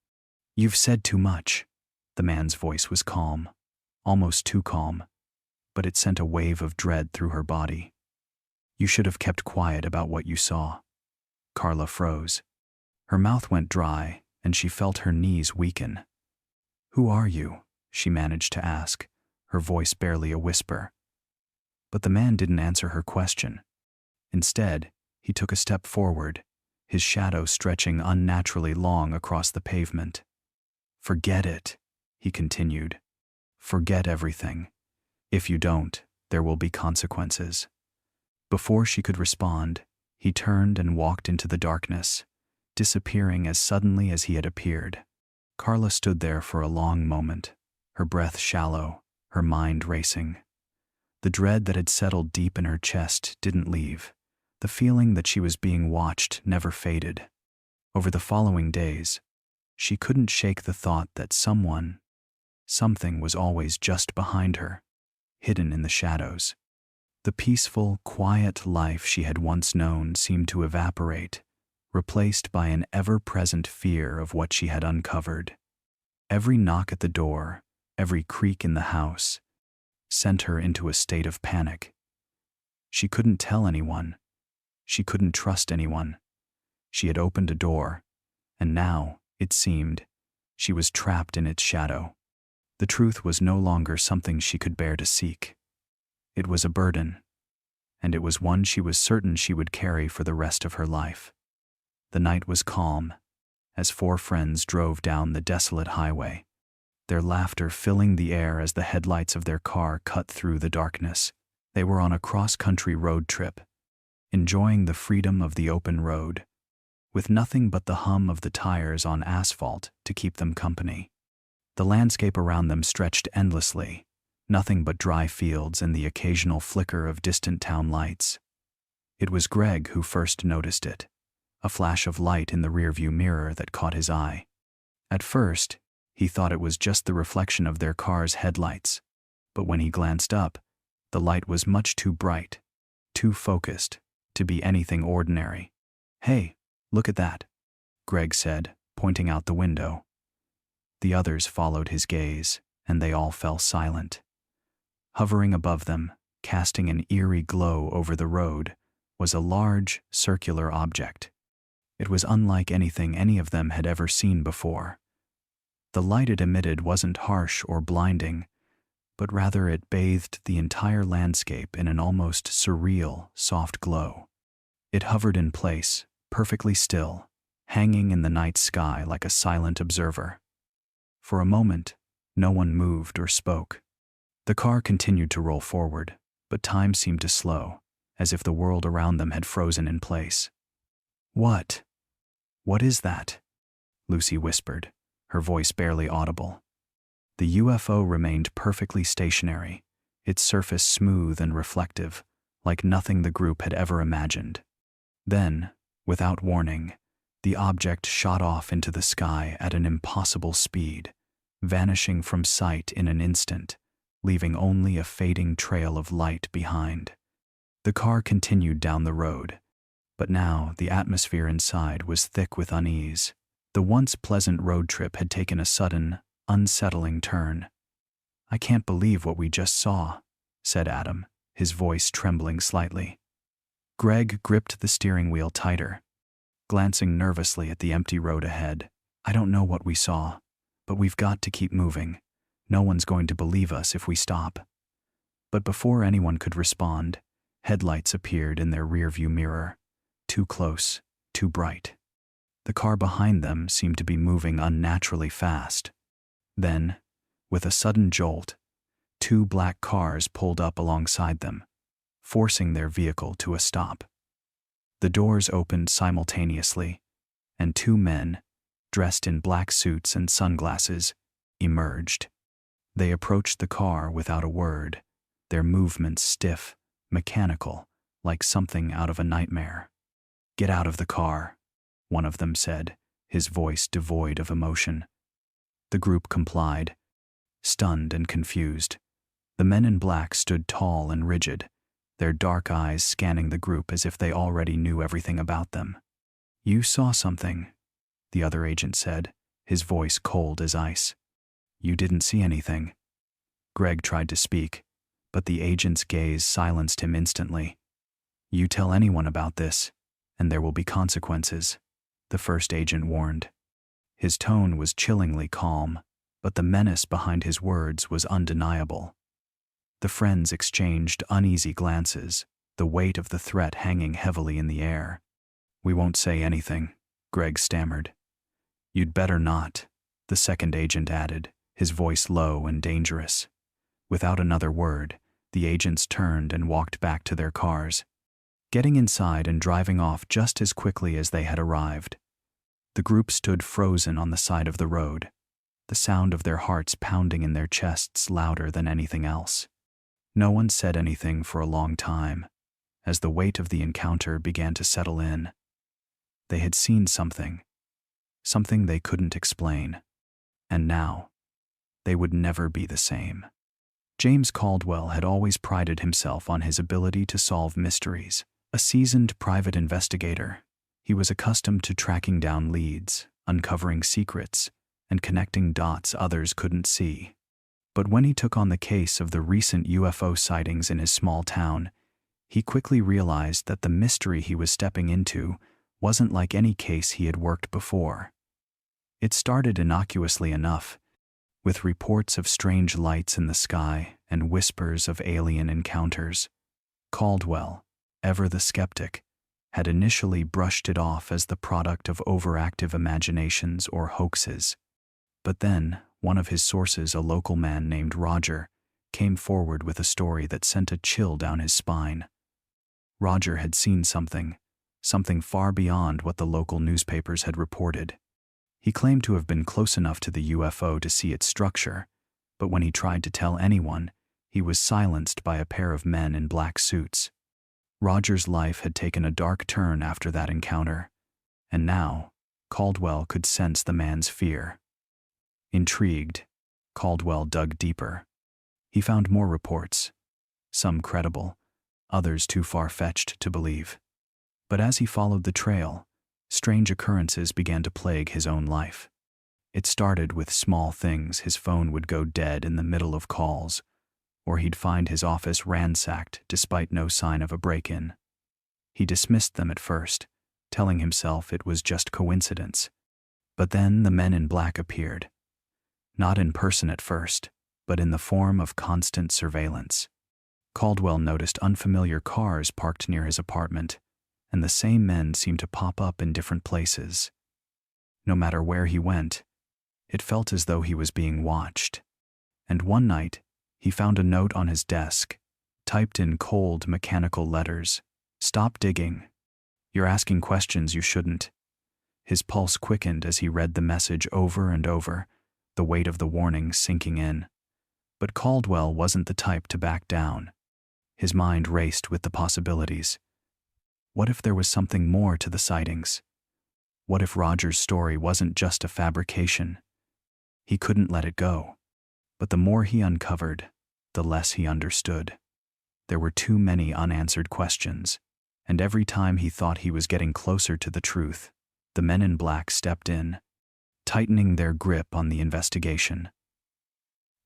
"You've said too much." The man's voice was calm, almost too calm, but it sent a wave of dread through her body. "You should have kept quiet about what you saw." Carla froze. Her mouth went dry, and she felt her knees weaken. "Who are you?" she managed to ask, her voice barely a whisper. But the man didn't answer her question. Instead, he took a step forward, his shadow stretching unnaturally long across the pavement. "Forget it," he continued. "Forget everything. If you don't, there will be consequences." Before she could respond, he turned and walked into the darkness, disappearing as suddenly as he had appeared. Carla stood there for a long moment, her breath shallow, her mind racing. The dread that had settled deep in her chest didn't leave. The feeling that she was being watched never faded. Over the following days, she couldn't shake the thought that something was always just behind her, hidden in the shadows. The peaceful, quiet life she had once known seemed to evaporate, replaced by an ever-present fear of what she had uncovered. Every knock at the door, every creak in the house, sent her into a state of panic. She couldn't tell anyone. She couldn't trust anyone. She had opened a door, and now, it seemed, she was trapped in its shadow. The truth was no longer something she could bear to seek. It was a burden, and it was one she was certain she would carry for the rest of her life. The night was calm, as four friends drove down the desolate highway, their laughter filling the air as the headlights of their car cut through the darkness. They were on a cross-country road trip, enjoying the freedom of the open road, with nothing but the hum of the tires on asphalt to keep them company. The landscape around them stretched endlessly, nothing but dry fields and the occasional flicker of distant town lights. It was Greg who first noticed it, a flash of light in the rearview mirror that caught his eye. At first, he thought it was just the reflection of their car's headlights, but when he glanced up, the light was much too bright, too focused, to be anything ordinary. "Hey, look at that," Greg said, pointing out the window. The others followed his gaze, and they all fell silent. Hovering above them, casting an eerie glow over the road, was a large, circular object. It was unlike anything any of them had ever seen before. The light it emitted wasn't harsh or blinding, but rather it bathed the entire landscape in an almost surreal, soft glow. It hovered in place, perfectly still, hanging in the night sky like a silent observer. For a moment, no one moved or spoke. The car continued to roll forward, but time seemed to slow, as if the world around them had frozen in place. "What? What is that?" Lucy whispered, her voice barely audible. The UFO remained perfectly stationary, its surface smooth and reflective, like nothing the group had ever imagined. Then, without warning, the object shot off into the sky at an impossible speed, vanishing from sight in an instant, leaving only a fading trail of light behind. The car continued down the road, but now the atmosphere inside was thick with unease. The once pleasant road trip had taken a sudden, unsettling turn. "I can't believe what we just saw," said Adam, his voice trembling slightly. Greg gripped the steering wheel tighter, glancing nervously at the empty road ahead. "I don't know what we saw, but we've got to keep moving. No one's going to believe us if we stop." But before anyone could respond, headlights appeared in their rearview mirror, too close, too bright. The car behind them seemed to be moving unnaturally fast. Then, with a sudden jolt, two black cars pulled up alongside them, forcing their vehicle to a stop. The doors opened simultaneously, and two men, dressed in black suits and sunglasses, emerged. They approached the car without a word, their movements stiff, mechanical, like something out of a nightmare. "Get out of the car," one of them said, his voice devoid of emotion. The group complied, stunned and confused. The men in black stood tall and rigid, their dark eyes scanning the group as if they already knew everything about them. "You saw something," the other agent said, his voice cold as ice. "You didn't see anything." Greg tried to speak, but the agent's gaze silenced him instantly. "You tell anyone about this, and there will be consequences," the first agent warned. His tone was chillingly calm, but the menace behind his words was undeniable. The friends exchanged uneasy glances, the weight of the threat hanging heavily in the air. "We won't say anything," Greg stammered. "You'd better not," the second agent added, his voice low and dangerous. Without another word, the agents turned and walked back to their cars, getting inside and driving off just as quickly as they had arrived. The group stood frozen on the side of the road, the sound of their hearts pounding in their chests louder than anything else. No one said anything for a long time, as the weight of the encounter began to settle in. They had seen something they couldn't explain, and now, they would never be the same. James Caldwell had always prided himself on his ability to solve mysteries. A seasoned private investigator, he was accustomed to tracking down leads, uncovering secrets, and connecting dots others couldn't see. But when he took on the case of the recent UFO sightings in his small town, he quickly realized that the mystery he was stepping into wasn't like any case he had worked before. It started innocuously enough, with reports of strange lights in the sky and whispers of alien encounters. Caldwell, ever the skeptic, had initially brushed it off as the product of overactive imaginations or hoaxes. But then, one of his sources, a local man named Roger, came forward with a story that sent a chill down his spine. Roger had seen something far beyond what the local newspapers had reported. He claimed to have been close enough to the UFO to see its structure, but when he tried to tell anyone, he was silenced by a pair of men in black suits. Roger's life had taken a dark turn after that encounter, and now Caldwell could sense the man's fear. Intrigued, Caldwell dug deeper. He found more reports, some credible, others too far-fetched to believe. But as he followed the trail, strange occurrences began to plague his own life. It started with small things. His phone would go dead in the middle of calls, or he'd find his office ransacked despite no sign of a break-in. He dismissed them at first, telling himself it was just coincidence. But then the men in black appeared. Not in person at first, but in the form of constant surveillance. Caldwell noticed unfamiliar cars parked near his apartment, and the same men seemed to pop up in different places. No matter where he went, it felt as though he was being watched. And one night, he found a note on his desk, typed in cold, mechanical letters. "Stop digging. You're asking questions you shouldn't." His pulse quickened as he read the message over and over, the weight of the warning sinking in. But Caldwell wasn't the type to back down. His mind raced with the possibilities. What if there was something more to the sightings? What if Roger's story wasn't just a fabrication? He couldn't let it go. But the more he uncovered, the less he understood. There were too many unanswered questions, and every time he thought he was getting closer to the truth, the men in black stepped in, tightening their grip on the investigation.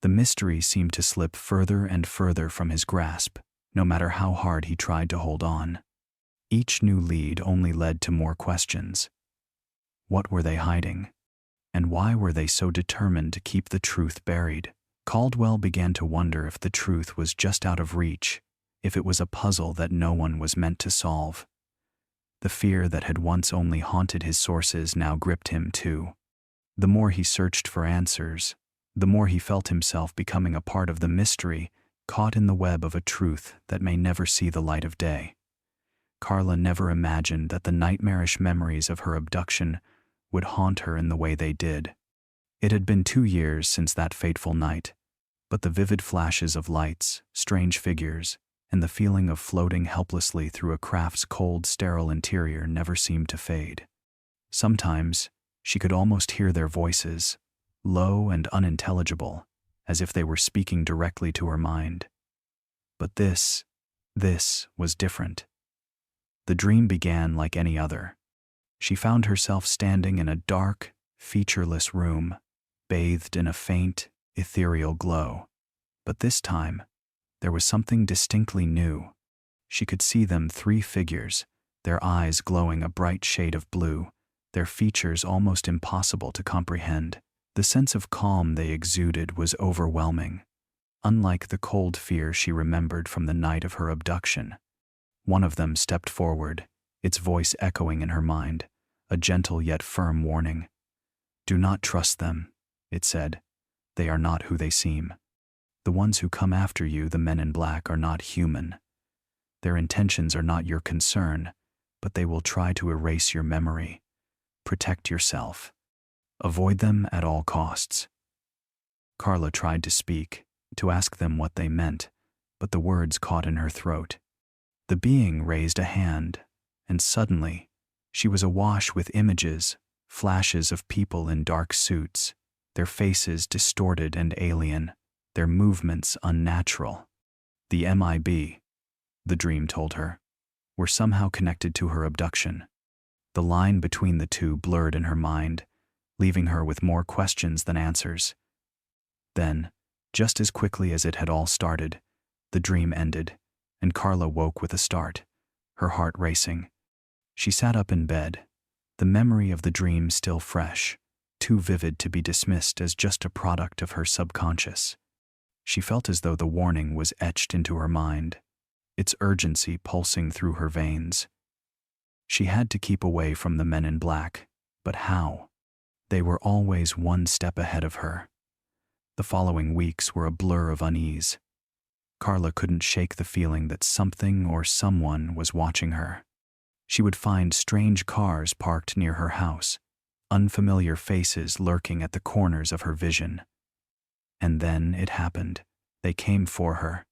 The mystery seemed to slip further and further from his grasp, no matter how hard he tried to hold on. Each new lead only led to more questions. What were they hiding? And why were they so determined to keep the truth buried? Caldwell began to wonder if the truth was just out of reach, if it was a puzzle that no one was meant to solve. The fear that had once only haunted his sources now gripped him too. The more he searched for answers, the more he felt himself becoming a part of the mystery, caught in the web of a truth that may never see the light of day. Carla never imagined that the nightmarish memories of her abduction would haunt her in the way they did. It had been 2 years since that fateful night, but the vivid flashes of lights, strange figures, and the feeling of floating helplessly through a craft's cold, sterile interior never seemed to fade. Sometimes, she could almost hear their voices, low and unintelligible, as if they were speaking directly to her mind. But this was different. The dream began like any other. She found herself standing in a dark, featureless room, bathed in a faint, ethereal glow. But this time, there was something distinctly new. She could see them, 3 figures, their eyes glowing a bright shade of blue, their features almost impossible to comprehend. The sense of calm they exuded was overwhelming, unlike the cold fear she remembered from the night of her abduction. One of them stepped forward, its voice echoing in her mind, a gentle yet firm warning. "Do not trust them," it said. "They are not who they seem. The ones who come after you, the men in black, are not human. Their intentions are not your concern, but they will try to erase your memory. Protect yourself. Avoid them at all costs." Carla tried to speak, to ask them what they meant, but the words caught in her throat. The being raised a hand, and suddenly, she was awash with images, flashes of people in dark suits, their faces distorted and alien, their movements unnatural. The MIB, the dream told her, were somehow connected to her abduction. The line between the two blurred in her mind, leaving her with more questions than answers. Then, just as quickly as it had all started, the dream ended, and Carla woke with a start, her heart racing. She sat up in bed, the memory of the dream still fresh, too vivid to be dismissed as just a product of her subconscious. She felt as though the warning was etched into her mind, its urgency pulsing through her veins. She had to keep away from the men in black, but how? They were always one step ahead of her. The following weeks were a blur of unease. Carla couldn't shake the feeling that something or someone was watching her. She would find strange cars parked near her house, unfamiliar faces lurking at the corners of her vision. And then it happened. They came for her.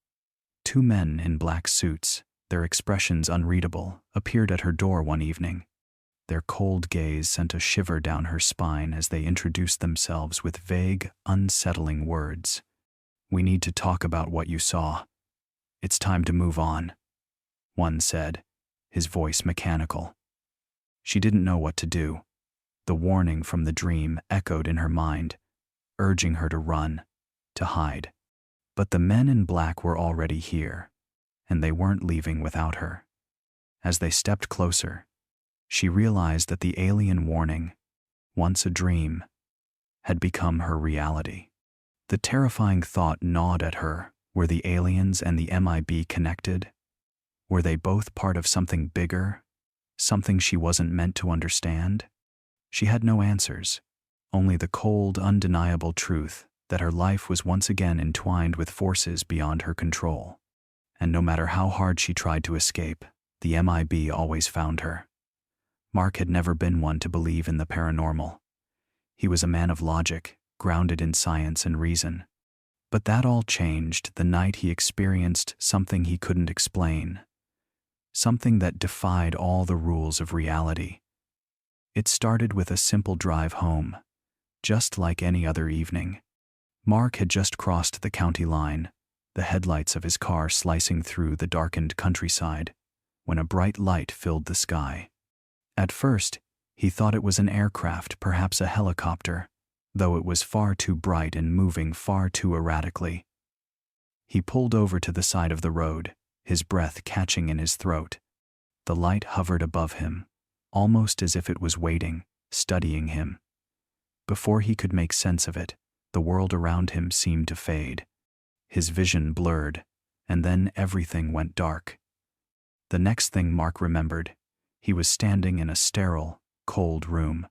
Two men in black suits, their expressions unreadable, appeared at her door one evening. Their cold gaze sent a shiver down her spine as they introduced themselves with vague, unsettling words. "We need to talk about what you saw. It's time to move on," one said, his voice mechanical. She didn't know what to do. The warning from the dream echoed in her mind, urging her to run, to hide. But the men in black were already here, and they weren't leaving without her. As they stepped closer, she realized that the alien warning, once a dream, had become her reality. The terrifying thought gnawed at her. Were the aliens and the MIB connected? Were they both part of something bigger? Something she wasn't meant to understand? She had no answers, only the cold, undeniable truth that her life was once again entwined with forces beyond her control. And no matter how hard she tried to escape, the MIB always found her. Mark had never been one to believe in the paranormal. He was a man of logic, grounded in science and reason. But that all changed the night he experienced something he couldn't explain, something that defied all the rules of reality. It started with a simple drive home, just like any other evening. Mark had just crossed the county line, the headlights of his car slicing through the darkened countryside, when a bright light filled the sky. At first, he thought it was an aircraft, perhaps a helicopter, though it was far too bright and moving far too erratically. He pulled over to the side of the road, his breath catching in his throat. The light hovered above him, almost as if it was waiting, studying him. Before he could make sense of it, the world around him seemed to fade. His vision blurred, and then everything went dark. The next thing Mark remembered, he was standing in a sterile, cold room.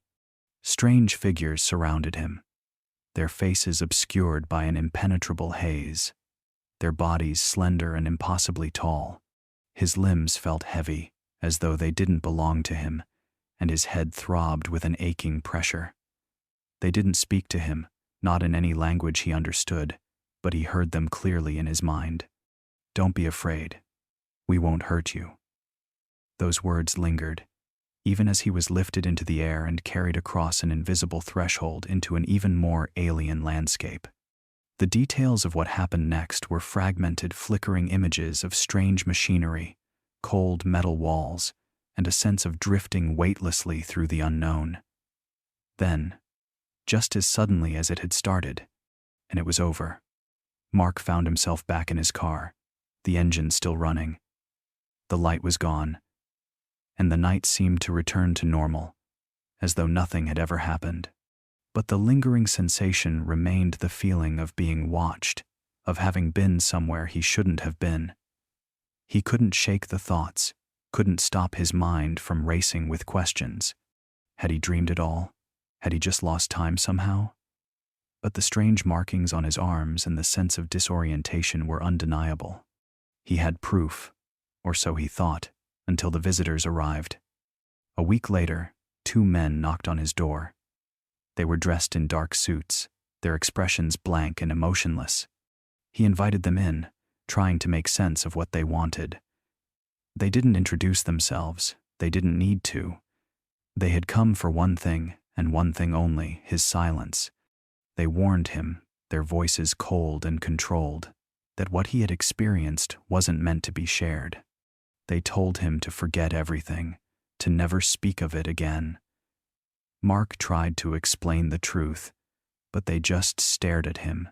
Strange figures surrounded him, their faces obscured by an impenetrable haze, their bodies slender and impossibly tall. His limbs felt heavy, as though they didn't belong to him, and his head throbbed with an aching pressure. They didn't speak to him, not in any language he understood, but he heard them clearly in his mind. "Don't be afraid. We won't hurt you." Those words lingered, even as he was lifted into the air and carried across an invisible threshold into an even more alien landscape. The details of what happened next were fragmented, flickering images of strange machinery, cold metal walls, and a sense of drifting weightlessly through the unknown. Then, just as suddenly as it had started, and it was over, Mark found himself back in his car, the engine still running. The light was gone, and the night seemed to return to normal, as though nothing had ever happened. But the lingering sensation remained, the feeling of being watched, of having been somewhere he shouldn't have been. He couldn't shake the thoughts, couldn't stop his mind from racing with questions. Had he dreamed it all? Had he just lost time somehow? But the strange markings on his arms and the sense of disorientation were undeniable. He had proof, or so he thought, until the visitors arrived. A week later, two men knocked on his door. They were dressed in dark suits, their expressions blank and emotionless. He invited them in, trying to make sense of what they wanted. They didn't introduce themselves. They didn't need to. They had come for one thing, and one thing only, his silence. They warned him, their voices cold and controlled, that what he had experienced wasn't meant to be shared. They told him to forget everything, to never speak of it again. Mark tried to explain the truth, but they just stared at him,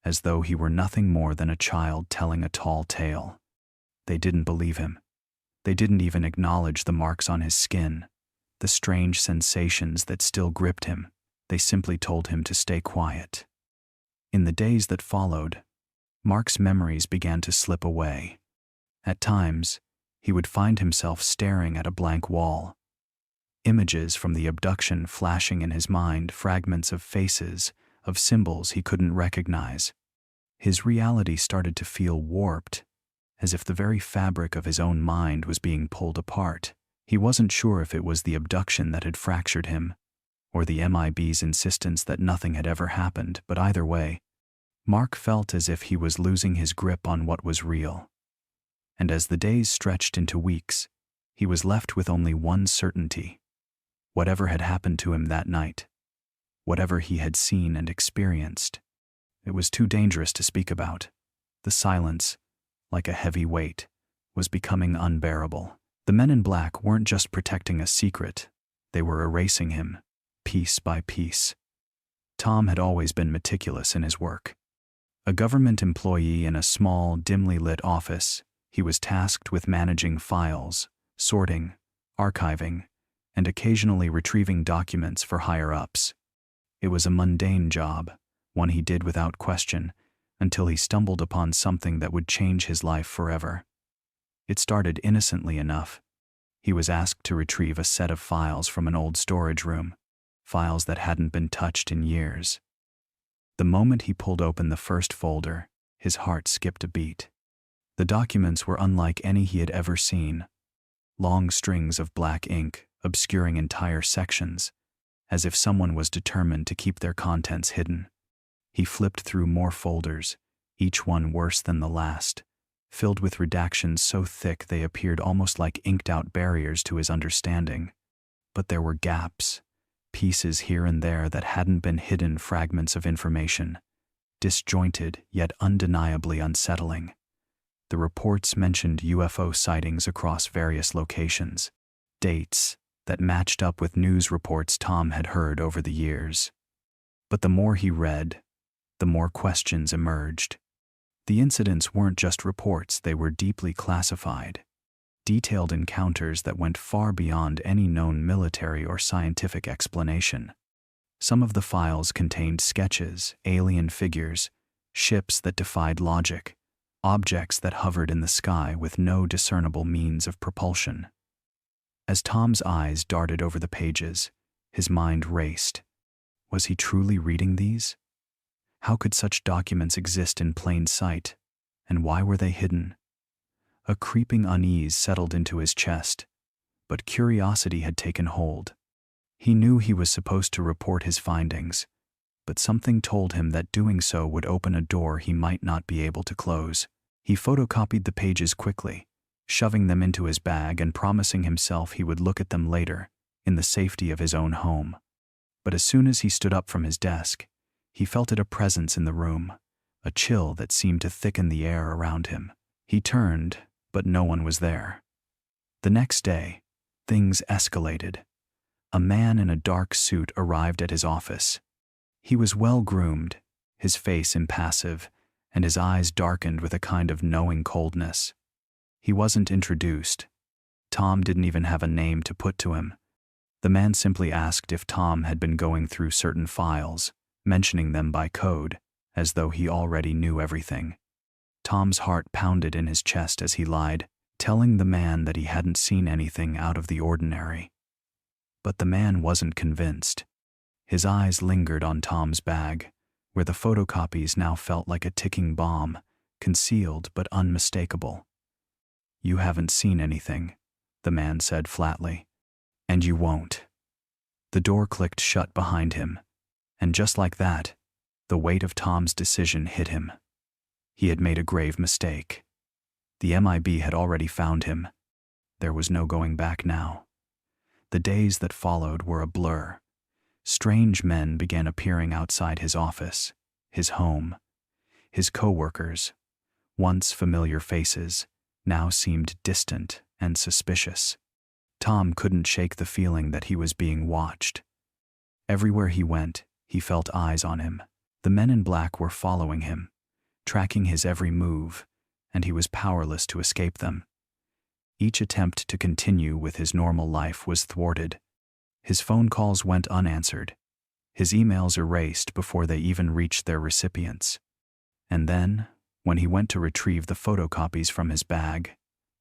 as though he were nothing more than a child telling a tall tale. They didn't believe him. They didn't even acknowledge the marks on his skin, the strange sensations that still gripped him. They simply told him to stay quiet. In the days that followed, Mark's memories began to slip away. At times, he would find himself staring at a blank wall. Images from the abduction flashing in his mind, fragments of faces, of symbols he couldn't recognize. His reality started to feel warped, as if the very fabric of his own mind was being pulled apart. He wasn't sure if it was the abduction that had fractured him, or the MIB's insistence that nothing had ever happened, but either way, Mark felt as if he was losing his grip on what was real. And as the days stretched into weeks, he was left with only one certainty. Whatever had happened to him that night, whatever he had seen and experienced, it was too dangerous to speak about. The silence, like a heavy weight, was becoming unbearable. The men in black weren't just protecting a secret, they were erasing him, piece by piece. Tom had always been meticulous in his work. A government employee in a small, dimly lit office, he was tasked with managing files, sorting, archiving, and occasionally retrieving documents for higher-ups. It was a mundane job, one he did without question, until he stumbled upon something that would change his life forever. It started innocently enough. He was asked to retrieve a set of files from an old storage room, files that hadn't been touched in years. The moment he pulled open the first folder, his heart skipped a beat. The documents were unlike any he had ever seen. Long strings of black ink obscuring entire sections, as if someone was determined to keep their contents hidden. He flipped through more folders, each one worse than the last, filled with redactions so thick they appeared almost like inked-out barriers to his understanding. But there were gaps, pieces here and there that hadn't been hidden fragments of information, disjointed yet undeniably unsettling. The reports mentioned UFO sightings across various locations, dates that matched up with news reports Tom had heard over the years. But the more he read, the more questions emerged. The incidents weren't just reports, they were deeply classified, detailed encounters that went far beyond any known military or scientific explanation. Some of the files contained sketches, alien figures, ships that defied logic, objects that hovered in the sky with no discernible means of propulsion. As Tom's eyes darted over the pages, his mind raced. Was he truly reading these? How could such documents exist in plain sight, and why were they hidden? A creeping unease settled into his chest, but curiosity had taken hold. He knew he was supposed to report his findings, but something told him that doing so would open a door he might not be able to close. He photocopied the pages quickly, shoving them into his bag and promising himself he would look at them later, in the safety of his own home. But as soon as he stood up from his desk, he felt a presence in the room, a chill that seemed to thicken the air around him. He turned, but no one was there. The next day, things escalated. A man in a dark suit arrived at his office. He was well-groomed, his face impassive, and his eyes darkened with a kind of knowing coldness. He wasn't introduced. Tom didn't even have a name to put to him. The man simply asked if Tom had been going through certain files, mentioning them by code, as though he already knew everything. Tom's heart pounded in his chest as he lied, telling the man that he hadn't seen anything out of the ordinary. But the man wasn't convinced. His eyes lingered on Tom's bag, where the photocopies now felt like a ticking bomb, concealed but unmistakable. "You haven't seen anything," the man said flatly. "And you won't." The door clicked shut behind him, and just like that, the weight of Tom's decision hit him. He had made a grave mistake. The MIB had already found him. There was no going back now. The days that followed were a blur. Strange men began appearing outside his office, his home. His co-workers, once familiar faces, now seemed distant and suspicious. Tom couldn't shake the feeling that he was being watched. Everywhere he went, he felt eyes on him. The men in black were following him, tracking his every move, and he was powerless to escape them. Each attempt to continue with his normal life was thwarted. His phone calls went unanswered, his emails erased before they even reached their recipients. And then, when he went to retrieve the photocopies from his bag,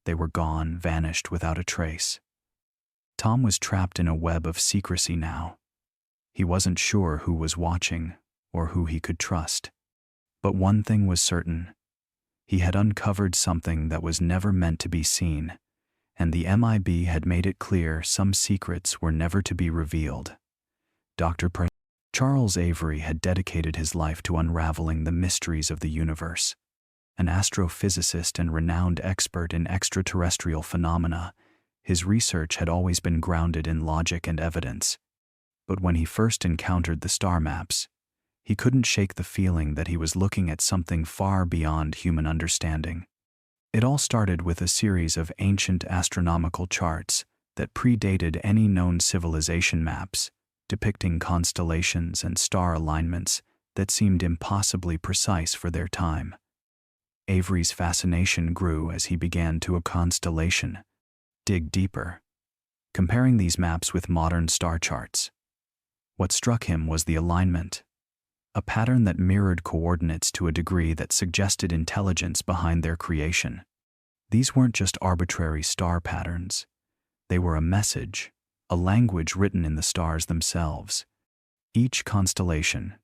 they were gone, vanished without a trace. Tom was trapped in a web of secrecy now. He wasn't sure who was watching or who he could trust. But one thing was certain. He had uncovered something that was never meant to be seen, and the MIB had made it clear some secrets were never to be revealed. Dr. Charles Avery had dedicated his life to unraveling the mysteries of the universe. An astrophysicist and renowned expert in extraterrestrial phenomena, his research had always been grounded in logic and evidence. But when he first encountered the star maps, he couldn't shake the feeling that he was looking at something far beyond human understanding. It all started with a series of ancient astronomical charts that predated any known civilization maps, depicting constellations and star alignments that seemed impossibly precise for their time. Avery's fascination grew as he began to dig deeper, comparing these maps with modern star charts. What struck him was the alignment, a pattern that mirrored coordinates to a degree that suggested intelligence behind their creation. These weren't just arbitrary star patterns. They were a message, a language written in the stars themselves. Each constellation,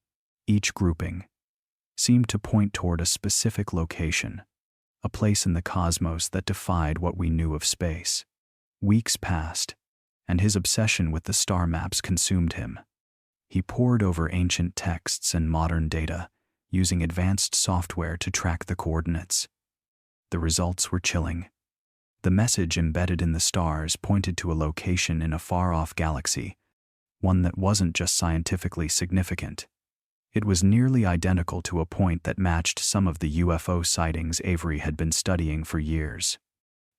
each grouping, seemed to point toward a specific location, a place in the cosmos that defied what we knew of space. Weeks passed, and his obsession with the star maps consumed him. He pored over ancient texts and modern data, using advanced software to track the coordinates. The results were chilling. The message embedded in the stars pointed to a location in a far-off galaxy, one that wasn't just scientifically significant. It was nearly identical to a point that matched some of the UFO sightings Avery had been studying for years.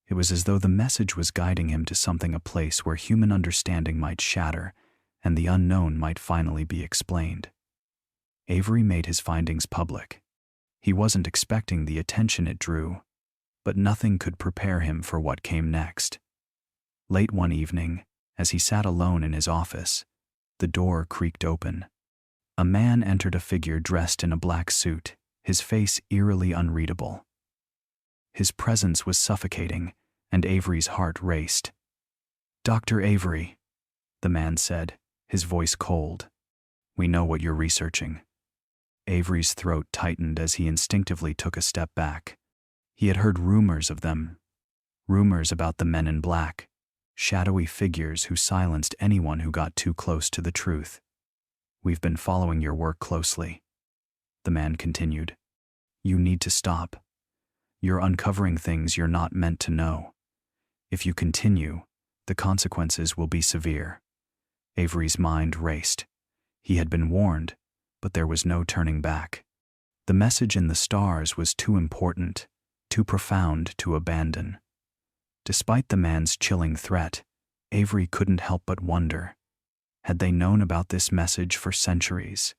It was as though the message was guiding him to a place where human understanding might shatter and the unknown might finally be explained. Avery made his findings public. He wasn't expecting the attention it drew, but nothing could prepare him for what came next. Late one evening, as he sat alone in his office, the door creaked open. A man entered, a figure dressed in a black suit, his face eerily unreadable. His presence was suffocating, and Avery's heart raced. "Dr. Avery," the man said, his voice cold. "We know what you're researching." Avery's throat tightened as he instinctively took a step back. He had heard rumors of them, rumors about the men in black, shadowy figures who silenced anyone who got too close to the truth. "We've been following your work closely," the man continued. "You need to stop. You're uncovering things you're not meant to know. If you continue, the consequences will be severe." Avery's mind raced. He had been warned, but there was no turning back. The message in the stars was too important, too profound to abandon. Despite the man's chilling threat, Avery couldn't help but wonder. Had they known about this message for centuries?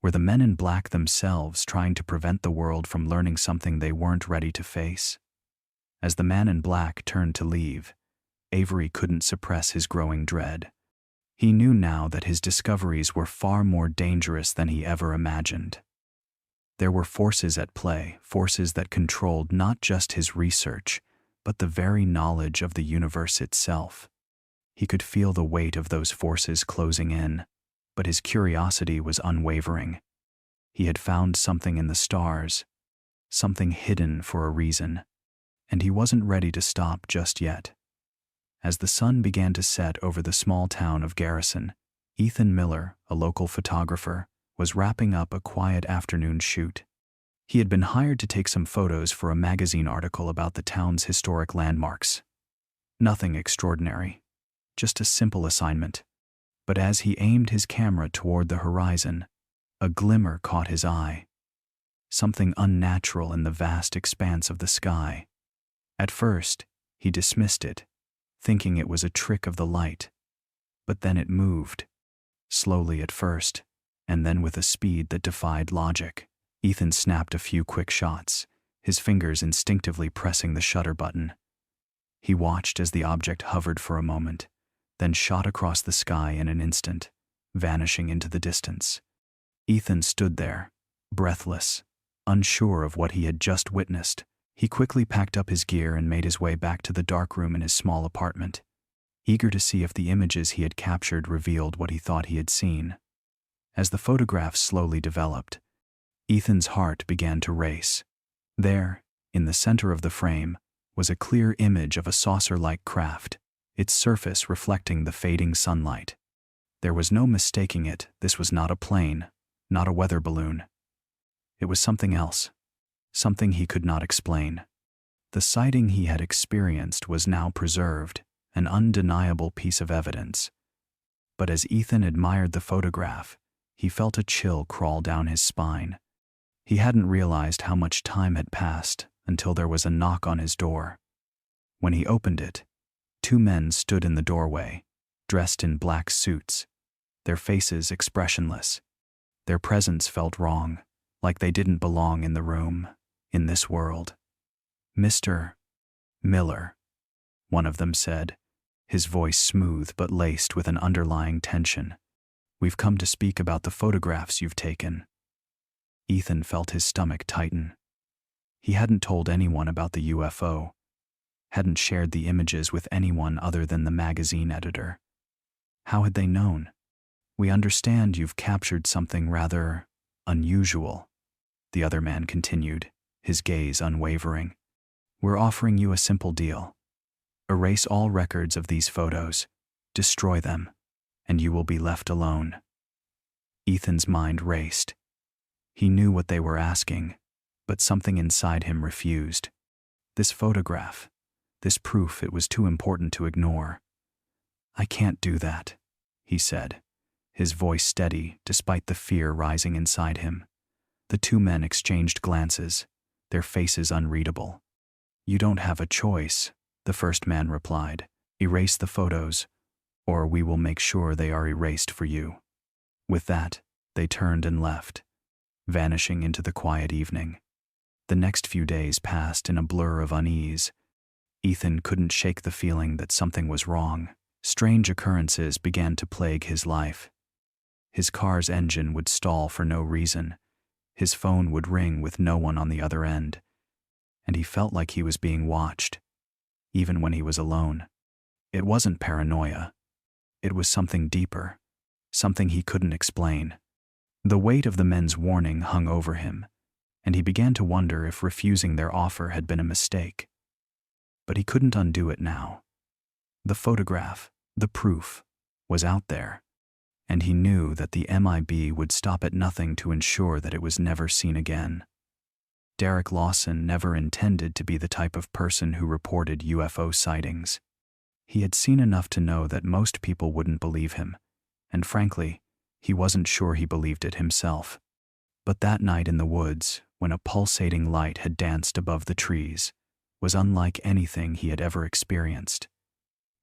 Were the men in black themselves trying to prevent the world from learning something they weren't ready to face? As the man in black turned to leave, Avery couldn't suppress his growing dread. He knew now that his discoveries were far more dangerous than he ever imagined. There were forces at play, forces that controlled not just his research, but the very knowledge of the universe itself. He could feel the weight of those forces closing in, but his curiosity was unwavering. He had found something in the stars, something hidden for a reason, and he wasn't ready to stop just yet. As the sun began to set over the small town of Garrison, Ethan Miller, a local photographer, was wrapping up a quiet afternoon shoot. He had been hired to take some photos for a magazine article about the town's historic landmarks. Nothing extraordinary, just a simple assignment. But as he aimed his camera toward the horizon, a glimmer caught his eye. Something unnatural in the vast expanse of the sky. At first, he dismissed it, thinking it was a trick of the light. But then it moved, slowly at first, and then with a speed that defied logic. Ethan snapped a few quick shots, his fingers instinctively pressing the shutter button. He watched as the object hovered for a moment, then shot across the sky in an instant, vanishing into the distance. Ethan stood there, breathless, unsure of what he had just witnessed. He quickly packed up his gear and made his way back to the darkroom in his small apartment, eager to see if the images he had captured revealed what he thought he had seen. As the photographs slowly developed, Ethan's heart began to race. There, in the center of the frame, was a clear image of a saucer-like craft, its surface reflecting the fading sunlight. There was no mistaking it. This was not a plane, not a weather balloon. It was something else, something he could not explain. The sighting he had experienced was now preserved, an undeniable piece of evidence. But as Ethan admired the photograph, he felt a chill crawl down his spine. He hadn't realized how much time had passed until there was a knock on his door. When he opened it, 2 men stood in the doorway, dressed in black suits, their faces expressionless. Their presence felt wrong, like they didn't belong in the room, in this world. "Mr. Miller," one of them said, his voice smooth but laced with an underlying tension. "We've come to speak about the photographs you've taken." Ethan felt his stomach tighten. He hadn't told anyone about the UFO, hadn't shared the images with anyone other than the magazine editor. How had they known? "We understand you've captured something rather unusual," the other man continued, his gaze unwavering. "We're offering you a simple deal. Erase all records of these photos, destroy them, and you will be left alone." Ethan's mind raced. He knew what they were asking, but something inside him refused. This photograph, this proof, it was too important to ignore. "I can't do that," he said, his voice steady despite the fear rising inside him. The 2 men exchanged glances, their faces unreadable. "You don't have a choice," the first man replied. "Erase the photos, or we will make sure they are erased for you." With that, they turned and left, vanishing into the quiet evening. The next few days passed in a blur of unease. Ethan couldn't shake the feeling that something was wrong. Strange occurrences began to plague his life. His car's engine would stall for no reason. His phone would ring with no one on the other end. And he felt like he was being watched, even when he was alone. It wasn't paranoia. It was something deeper, something he couldn't explain. The weight of the men's warning hung over him, and he began to wonder if refusing their offer had been a mistake. But he couldn't undo it now. The photograph, the proof, was out there, and he knew that the MIB would stop at nothing to ensure that it was never seen again. Derek Lawson never intended to be the type of person who reported UFO sightings. He had seen enough to know that most people wouldn't believe him, and frankly, he wasn't sure he believed it himself. But that night in the woods, when a pulsating light had danced above the trees, was unlike anything he had ever experienced.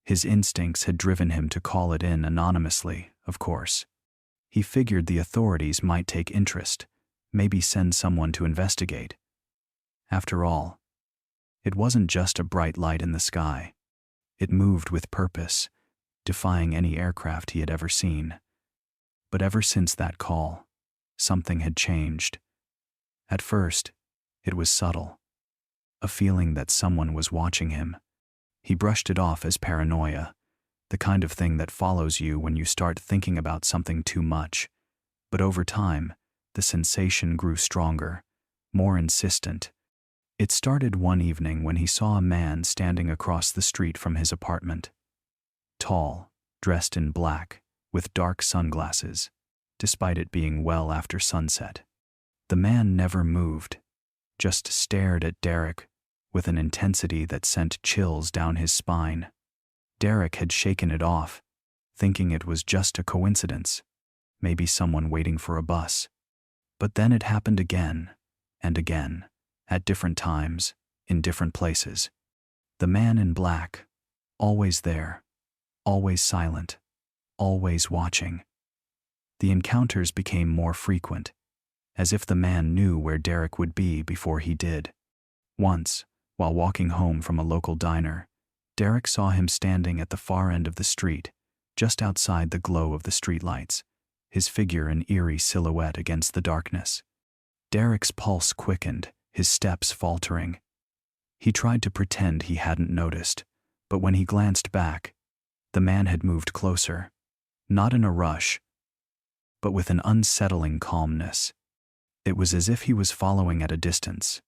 His instincts had driven him to call it in anonymously, of course. He figured the authorities might take interest, maybe send someone to investigate. After all, it wasn't just a bright light in the sky. It moved with purpose, defying any aircraft he had ever seen. But ever since that call, something had changed. At first, it was subtle, a feeling that someone was watching him. He brushed it off as paranoia, the kind of thing that follows you when you start thinking about something too much. But over time, the sensation grew stronger, more insistent. It started one evening when he saw a man standing across the street from his apartment. Tall, dressed in black, with dark sunglasses, despite it being well after sunset. The man never moved, just stared at Derek with an intensity that sent chills down his spine. Derek had shaken it off, thinking it was just a coincidence, maybe someone waiting for a bus. But then it happened again and again, at different times, in different places. The man in black, always there, always silent, always watching. The encounters became more frequent, as if the man knew where Derek would be before he did. Once, while walking home from a local diner, Derek saw him standing at the far end of the street, just outside the glow of the streetlights, his figure an eerie silhouette against the darkness. Derek's pulse quickened, his steps faltering. He tried to pretend he hadn't noticed, but when he glanced back, the man had moved closer, not in a rush, but with an unsettling calmness. It was as if he was following at a distance,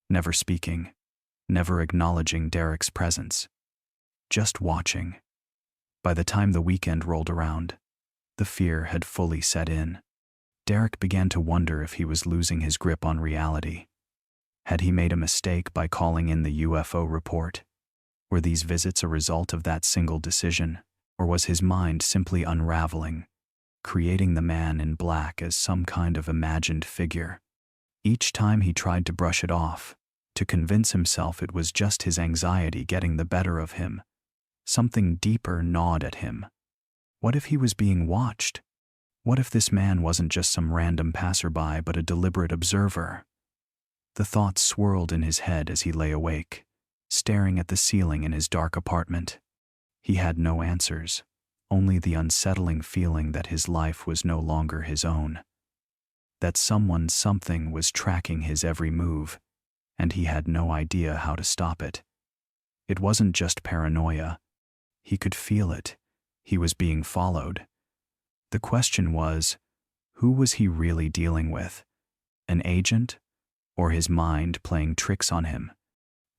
never speaking, never acknowledging Derek's presence, just watching. By the time the weekend rolled around, The fear had fully set in. Derek began to wonder if he was losing his grip on reality. Had he made a mistake by calling in the UFO report? Were these visits a result of that single decision, or was his mind simply unraveling, creating the man in black as some kind of imagined figure? Each time he tried to brush it off, to convince himself it was just his anxiety getting the better of him, something deeper gnawed at him. What if he was being watched? What if this man wasn't just some random passerby but a deliberate observer? The thoughts swirled in his head as he lay awake, staring at the ceiling in his dark apartment. He had no answers, only the unsettling feeling that his life was no longer his own. That something was tracking his every move, and he had no idea how to stop it. It wasn't just paranoia. He could feel it. He was being followed. The question was, who was he really dealing with? An agent? Or his mind playing tricks on him?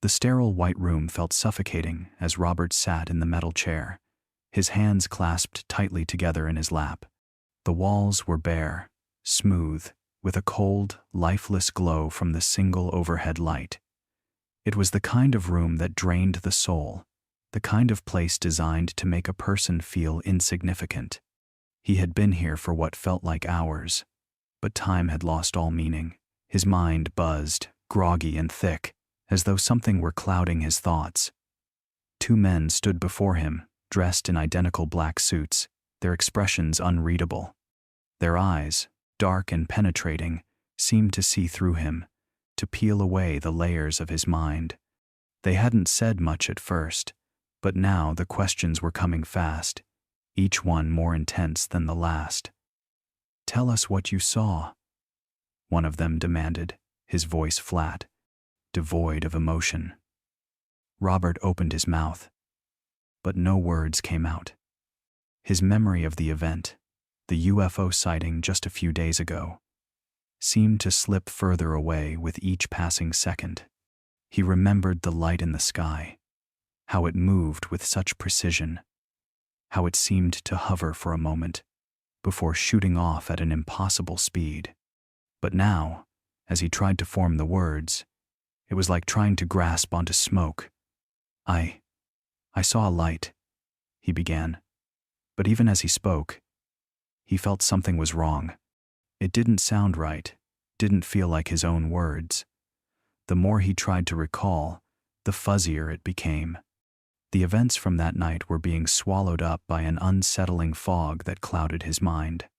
The sterile white room felt suffocating as Robert sat in the metal chair, his hands clasped tightly together in his lap. The walls were bare, smooth, with a cold, lifeless glow from the single overhead light. It was the kind of room that drained the soul, the kind of place designed to make a person feel insignificant. He had been here for what felt like hours, but time had lost all meaning. His mind buzzed, groggy and thick, as though something were clouding his thoughts. Two men stood before him, dressed in identical black suits, their expressions unreadable. Their eyes, dark and penetrating, seemed to see through him, to peel away the layers of his mind. They hadn't said much at first, but now the questions were coming fast, each one more intense than the last. "Tell us what you saw," one of them demanded, his voice flat, devoid of emotion. Robert opened his mouth, but no words came out. His memory of the event, the UFO sighting just a few days ago, seemed to slip further away with each passing second. He remembered the light in the sky, how it moved with such precision, how it seemed to hover for a moment before shooting off at an impossible speed. But now, as he tried to form the words, it was like trying to grasp onto smoke. I saw a light," he began. But even as he spoke, he felt something was wrong. It didn't sound right, didn't feel like his own words. The more he tried to recall, the fuzzier it became. The events from that night were being swallowed up by an unsettling fog that clouded his mind.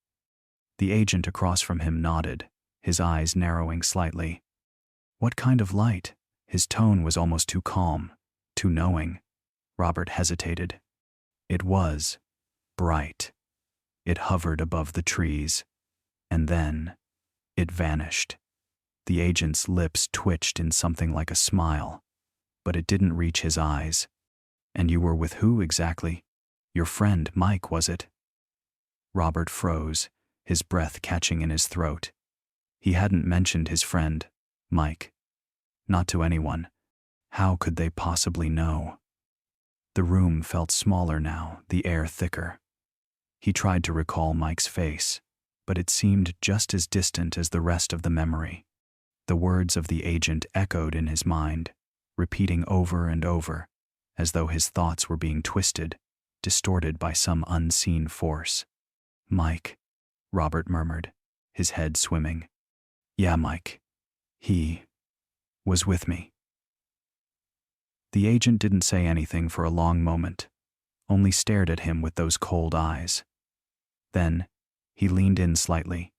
The agent across from him nodded, his eyes narrowing slightly. What kind of light? His tone was almost too calm, too knowing. Robert hesitated. It was bright. It hovered above the trees, and then it vanished. The agent's lips twitched in something like a smile, but it didn't reach his eyes. "And you were with who exactly? Your friend Mike, was it?" Robert froze, his breath catching in his throat. He hadn't mentioned his friend, Mike. Not to anyone. How could they possibly know? The room felt smaller now, the air thicker. He tried to recall Mike's face, but it seemed just as distant as the rest of the memory. The words of the agent echoed in his mind, repeating over and over, as though his thoughts were being twisted, distorted by some unseen force. "Mike," Robert murmured, his head swimming. "Yeah, Mike. He was with me." The agent didn't say anything for a long moment, only stared at him with those cold eyes. Then, he leaned in slightly,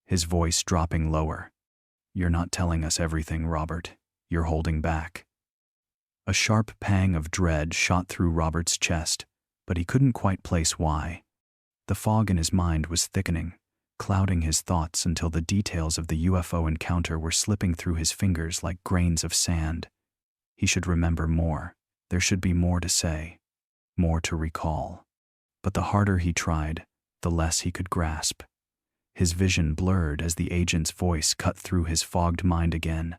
his voice dropping lower. "You're not telling us everything, Robert. You're holding back." A sharp pang of dread shot through Robert's chest, but he couldn't quite place why. The fog in his mind was thickening, clouding his thoughts until the details of the UFO encounter were slipping through his fingers like grains of sand. He should remember more. There should be more to say, more to recall. But the harder he tried, the less he could grasp. His vision blurred as the agent's voice cut through his fogged mind again.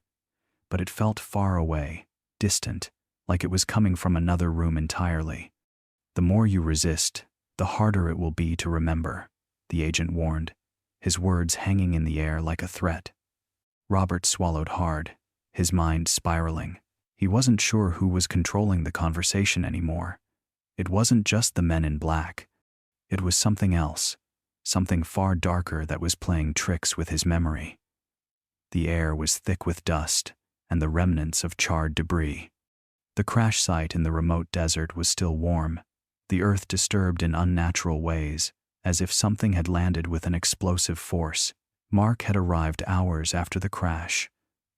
But it felt far away, distant, like it was coming from another room entirely. The more you resist, The harder it will be to remember, the agent warned, his words hanging in the air like a threat. Robert swallowed hard, his mind spiraling. He wasn't sure who was controlling the conversation anymore. It wasn't just the men in black. It was something else, something far darker that was playing tricks with his memory. The air was thick with dust and the remnants of charred debris. The crash site in the remote desert was still warm, the earth disturbed in unnatural ways, as if something had landed with an explosive force. Mark had arrived hours after the crash,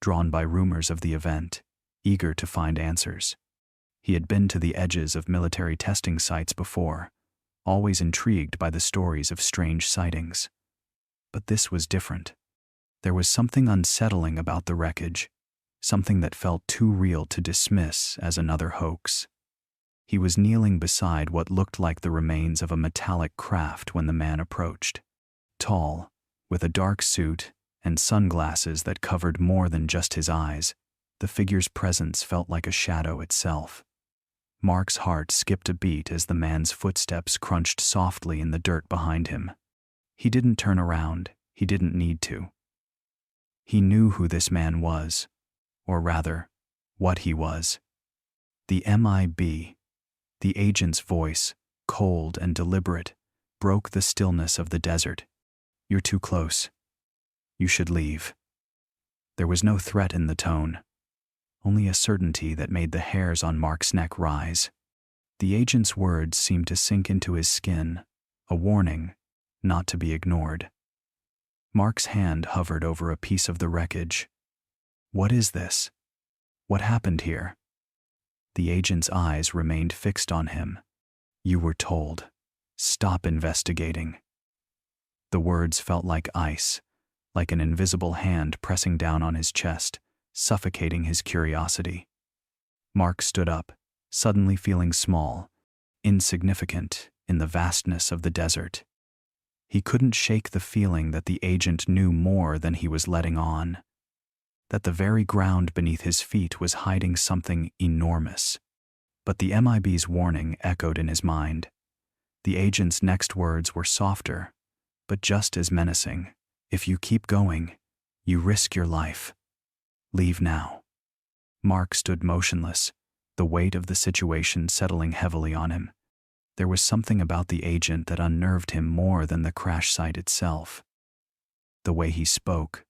drawn by rumors of the event, eager to find answers. He had been to the edges of military testing sites before, always intrigued by the stories of strange sightings. But this was different. There was something unsettling about the wreckage, something that felt too real to dismiss as another hoax. He was kneeling beside what looked like the remains of a metallic craft when the man approached. Tall, with a dark suit and sunglasses that covered more than just his eyes, the figure's presence felt like a shadow itself. Mark's heart skipped a beat as the man's footsteps crunched softly in the dirt behind him. He didn't turn around, he didn't need to. He knew who this man was, or rather, what he was. The MIB. The agent's voice, cold and deliberate, broke the stillness of the desert. "You're too close. You should leave." There was no threat in the tone, only a certainty that made the hairs on Mark's neck rise. The agent's words seemed to sink into his skin, a warning, not to be ignored. Mark's hand hovered over a piece of the wreckage. "What is this? What happened here?" The agent's eyes remained fixed on him. "You were told. Stop investigating." The words felt like ice, like an invisible hand pressing down on his chest, suffocating his curiosity. Mark stood up, suddenly feeling small, insignificant in the vastness of the desert. He couldn't shake the feeling that the agent knew more than he was letting on, that the very ground beneath his feet was hiding something enormous. But the MIB's warning echoed in his mind. The agent's next words were softer, but just as menacing. "If you keep going, you risk your life. Leave now." Mark stood motionless, the weight of the situation settling heavily on him. There was something about the agent that unnerved him more than the crash site itself. The way he spoke,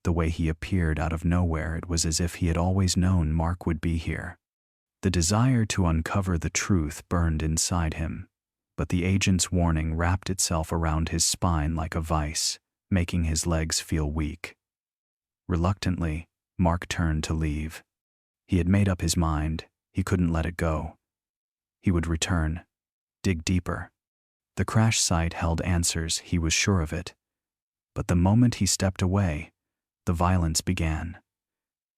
the way he appeared out of nowhere, it was as if he had always known Mark would be here. The desire to uncover the truth burned inside him, but the agent's warning wrapped itself around his spine like a vice, making his legs feel weak. Reluctantly, Mark turned to leave. He had made up his mind. He couldn't let it go. He would return, dig deeper. The crash site held answers, he was sure of it. But the moment he stepped away, the violence began.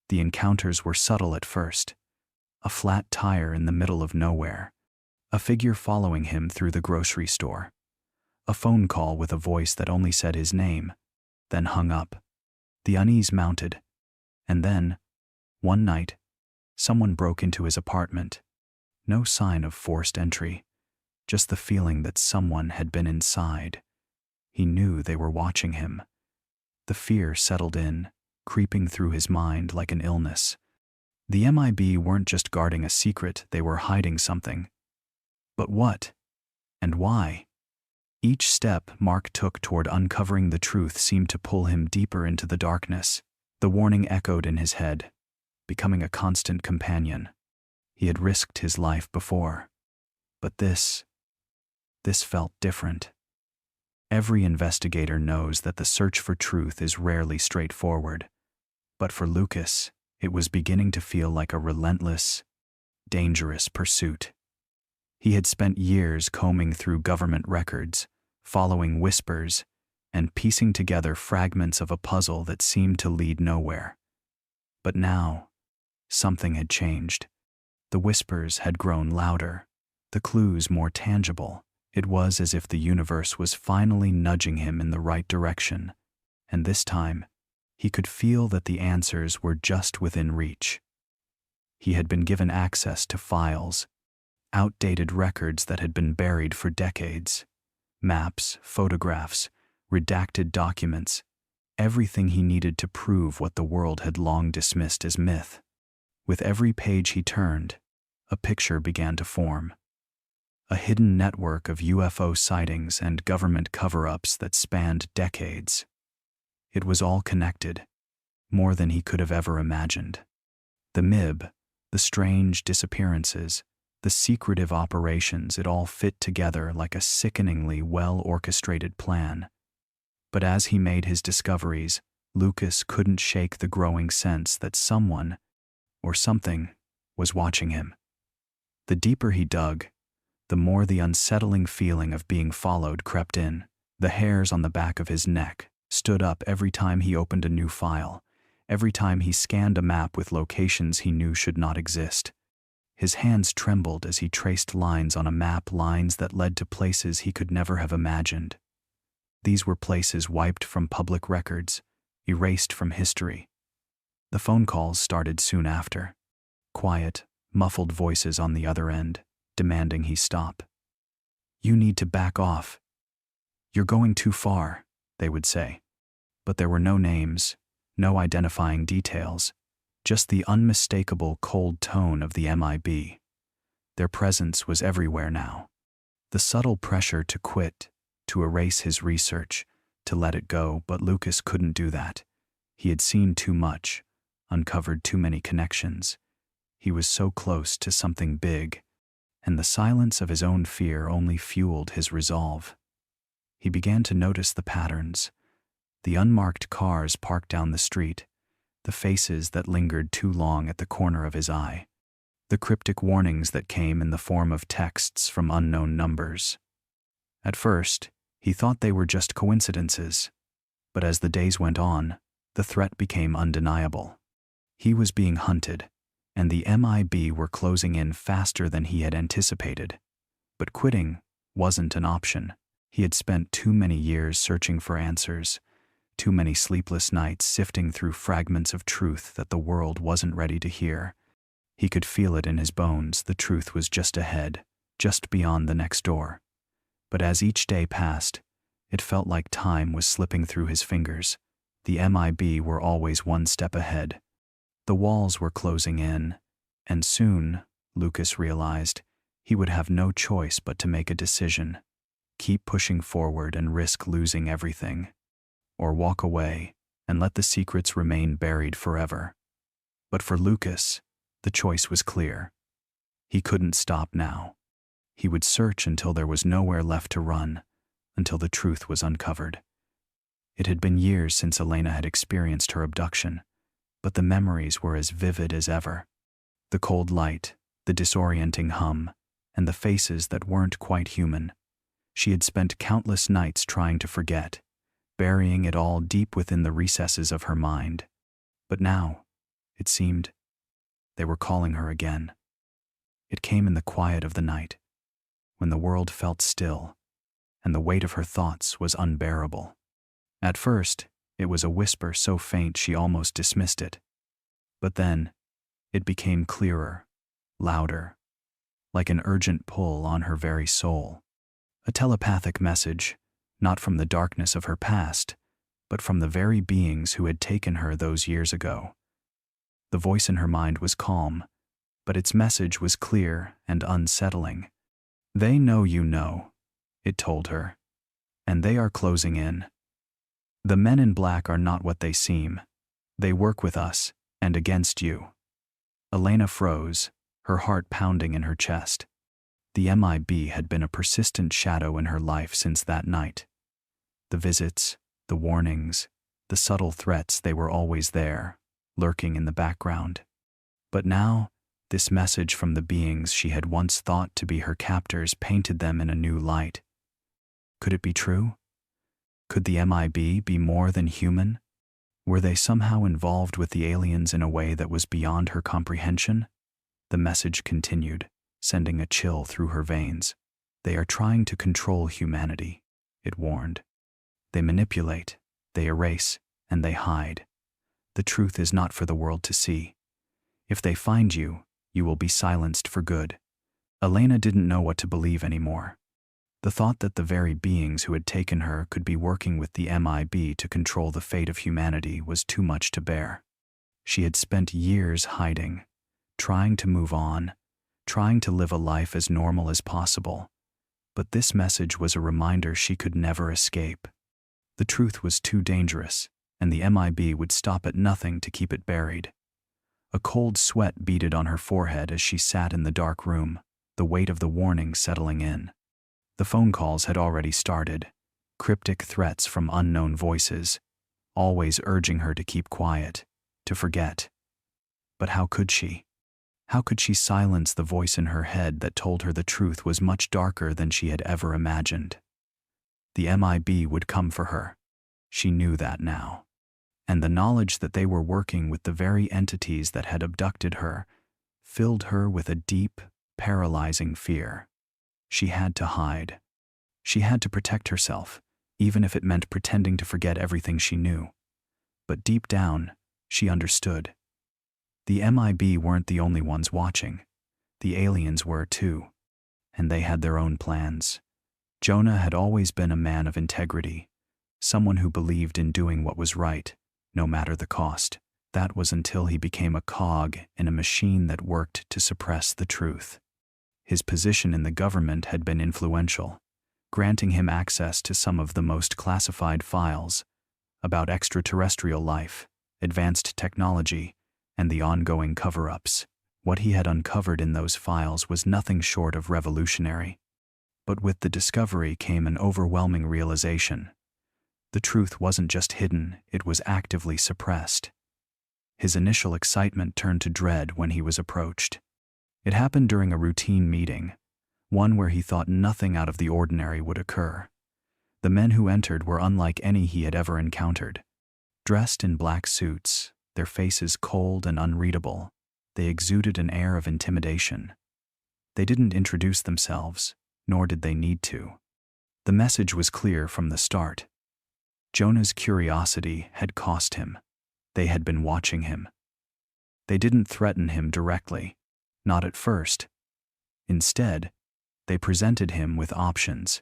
The encounters were subtle at first. A flat tire in the middle of nowhere. A figure following him through the grocery store. A phone call with a voice that only said his name, then hung up. The unease mounted. And then, one night, someone broke into his apartment. No sign of forced entry, just the feeling that someone had been inside. He knew they were watching him. The fear settled in, creeping through his mind like an illness. The MIB weren't just guarding a secret, they were hiding something. But what? And why? Each step Mark took toward uncovering the truth seemed to pull him deeper into the darkness. The warning echoed in his head, becoming a constant companion. He had risked his life before. But this felt different. Every investigator knows that the search for truth is rarely straightforward. But for Lucas, it was beginning to feel like a relentless, dangerous pursuit. He had spent years combing through government records, following whispers, and piecing together fragments of a puzzle that seemed to lead nowhere. But now, something had changed. The whispers had grown louder, the clues more tangible. It was as if the universe was finally nudging him in the right direction, and this time, he could feel that the answers were just within reach. He had been given access to files, outdated records that had been buried for decades. Maps, photographs, redacted documents, everything he needed to prove what the world had long dismissed as myth. With every page he turned, a picture began to form. A hidden network of UFO sightings and government cover-ups that spanned decades. It was all connected, more than he could have ever imagined. The MIB, the strange disappearances, the secretive operations, it all fit together like a sickeningly well-orchestrated plan. But as he made his discoveries, Lucas couldn't shake the growing sense that someone, or something, was watching him. The deeper he dug, the more the unsettling feeling of being followed crept in. The hairs on the back of his neck stood up every time he opened a new file, every time he scanned a map with locations he knew should not exist. His hands trembled as he traced lines on a map, lines that led to places he could never have imagined. These were places wiped from public records, erased from history. The phone calls started soon after. Quiet, muffled voices on the other end, demanding he stop. "You need to back off. You're going too far," they would say. But there were no names, no identifying details, just the unmistakable cold tone of the MIB. Their presence was everywhere now. The subtle pressure to quit, to erase his research, to let it go, but Lucas couldn't do that. He had seen too much, uncovered too many connections. He was so close to something big, and the silence of his own fear only fueled his resolve. He began to notice the patterns, the unmarked cars parked down the street, the faces that lingered too long at the corner of his eye, the cryptic warnings that came in the form of texts from unknown numbers. At first, he thought they were just coincidences, but as the days went on, the threat became undeniable. He was being hunted, and the MIB were closing in faster than he had anticipated. But quitting wasn't an option. He had spent too many years searching for answers, too many sleepless nights sifting through fragments of truth that the world wasn't ready to hear. He could feel it in his bones. The truth was just ahead, just beyond the next door. But as each day passed, it felt like time was slipping through his fingers. The MIB were always one step ahead. The walls were closing in, and soon, Lucas realized, he would have no choice but to make a decision. Keep pushing forward and risk losing everything, or walk away and let the secrets remain buried forever. But for Lucas, the choice was clear. He couldn't stop now. He would search until there was nowhere left to run, until the truth was uncovered. It had been years since Elena had experienced her abduction, but the memories were as vivid as ever. The cold light, the disorienting hum, and the faces that weren't quite human. She had spent countless nights trying to forget, burying it all deep within the recesses of her mind. But now, it seemed, they were calling her again. It came in the quiet of the night, when the world felt still, and the weight of her thoughts was unbearable. At first, it was a whisper so faint she almost dismissed it. But then, it became clearer, louder, like an urgent pull on her very soul. A telepathic message, not from the darkness of her past, but from the very beings who had taken her those years ago. The voice in her mind was calm, but its message was clear and unsettling. "They know you know," it told her, "and they are closing in. The men in black are not what they seem. They work with us and against you." Elena froze, her heart pounding in her chest. The MIB had been a persistent shadow in her life since that night. The visits, the warnings, the subtle threats, they were always there, lurking in the background. But now, this message from the beings she had once thought to be her captors painted them in a new light. Could it be true? Could the MIB be more than human? Were they somehow involved with the aliens in a way that was beyond her comprehension? The message continued, sending a chill through her veins. "They are trying to control humanity," it warned. "They manipulate, they erase, and they hide. The truth is not for the world to see. If they find you, you will be silenced for good. Elena didn't know what to believe anymore. The thought that the very beings who had taken her could be working with the MIB to control the fate of humanity was too much to bear. She had spent years hiding, trying to move on, trying to live a life as normal as possible. But this message was a reminder she could never escape. The truth was too dangerous, and the MIB would stop at nothing to keep it buried. A cold sweat beaded on her forehead as she sat in the dark room, the weight of the warning settling in. The phone calls had already started, cryptic threats from unknown voices, always urging her to keep quiet, to forget. But how could she? How could she silence the voice in her head that told her the truth was much darker than she had ever imagined? The MIB would come for her. She knew that now. And the knowledge that they were working with the very entities that had abducted her filled her with a deep, paralyzing fear. She had to hide. She had to protect herself, even if it meant pretending to forget everything she knew. But deep down, she understood. The MIB weren't the only ones watching. The aliens were too. And they had their own plans. Jonah had always been a man of integrity, someone who believed in doing what was right, no matter the cost. That was until he became a cog in a machine that worked to suppress the truth. His position in the government had been influential, granting him access to some of the most classified files about extraterrestrial life, advanced technology, and the ongoing cover-ups. What he had uncovered in those files was nothing short of revolutionary. But with the discovery came an overwhelming realization. The truth wasn't just hidden, it was actively suppressed. His initial excitement turned to dread when he was approached. It happened during a routine meeting, one where he thought nothing out of the ordinary would occur. The men who entered were unlike any he had ever encountered. Dressed in black suits, their faces cold and unreadable, they exuded an air of intimidation. They didn't introduce themselves, nor did they need to. The message was clear from the start. Jonah's curiosity had cost him. They had been watching him. They didn't threaten him directly, not at first. Instead, they presented him with options.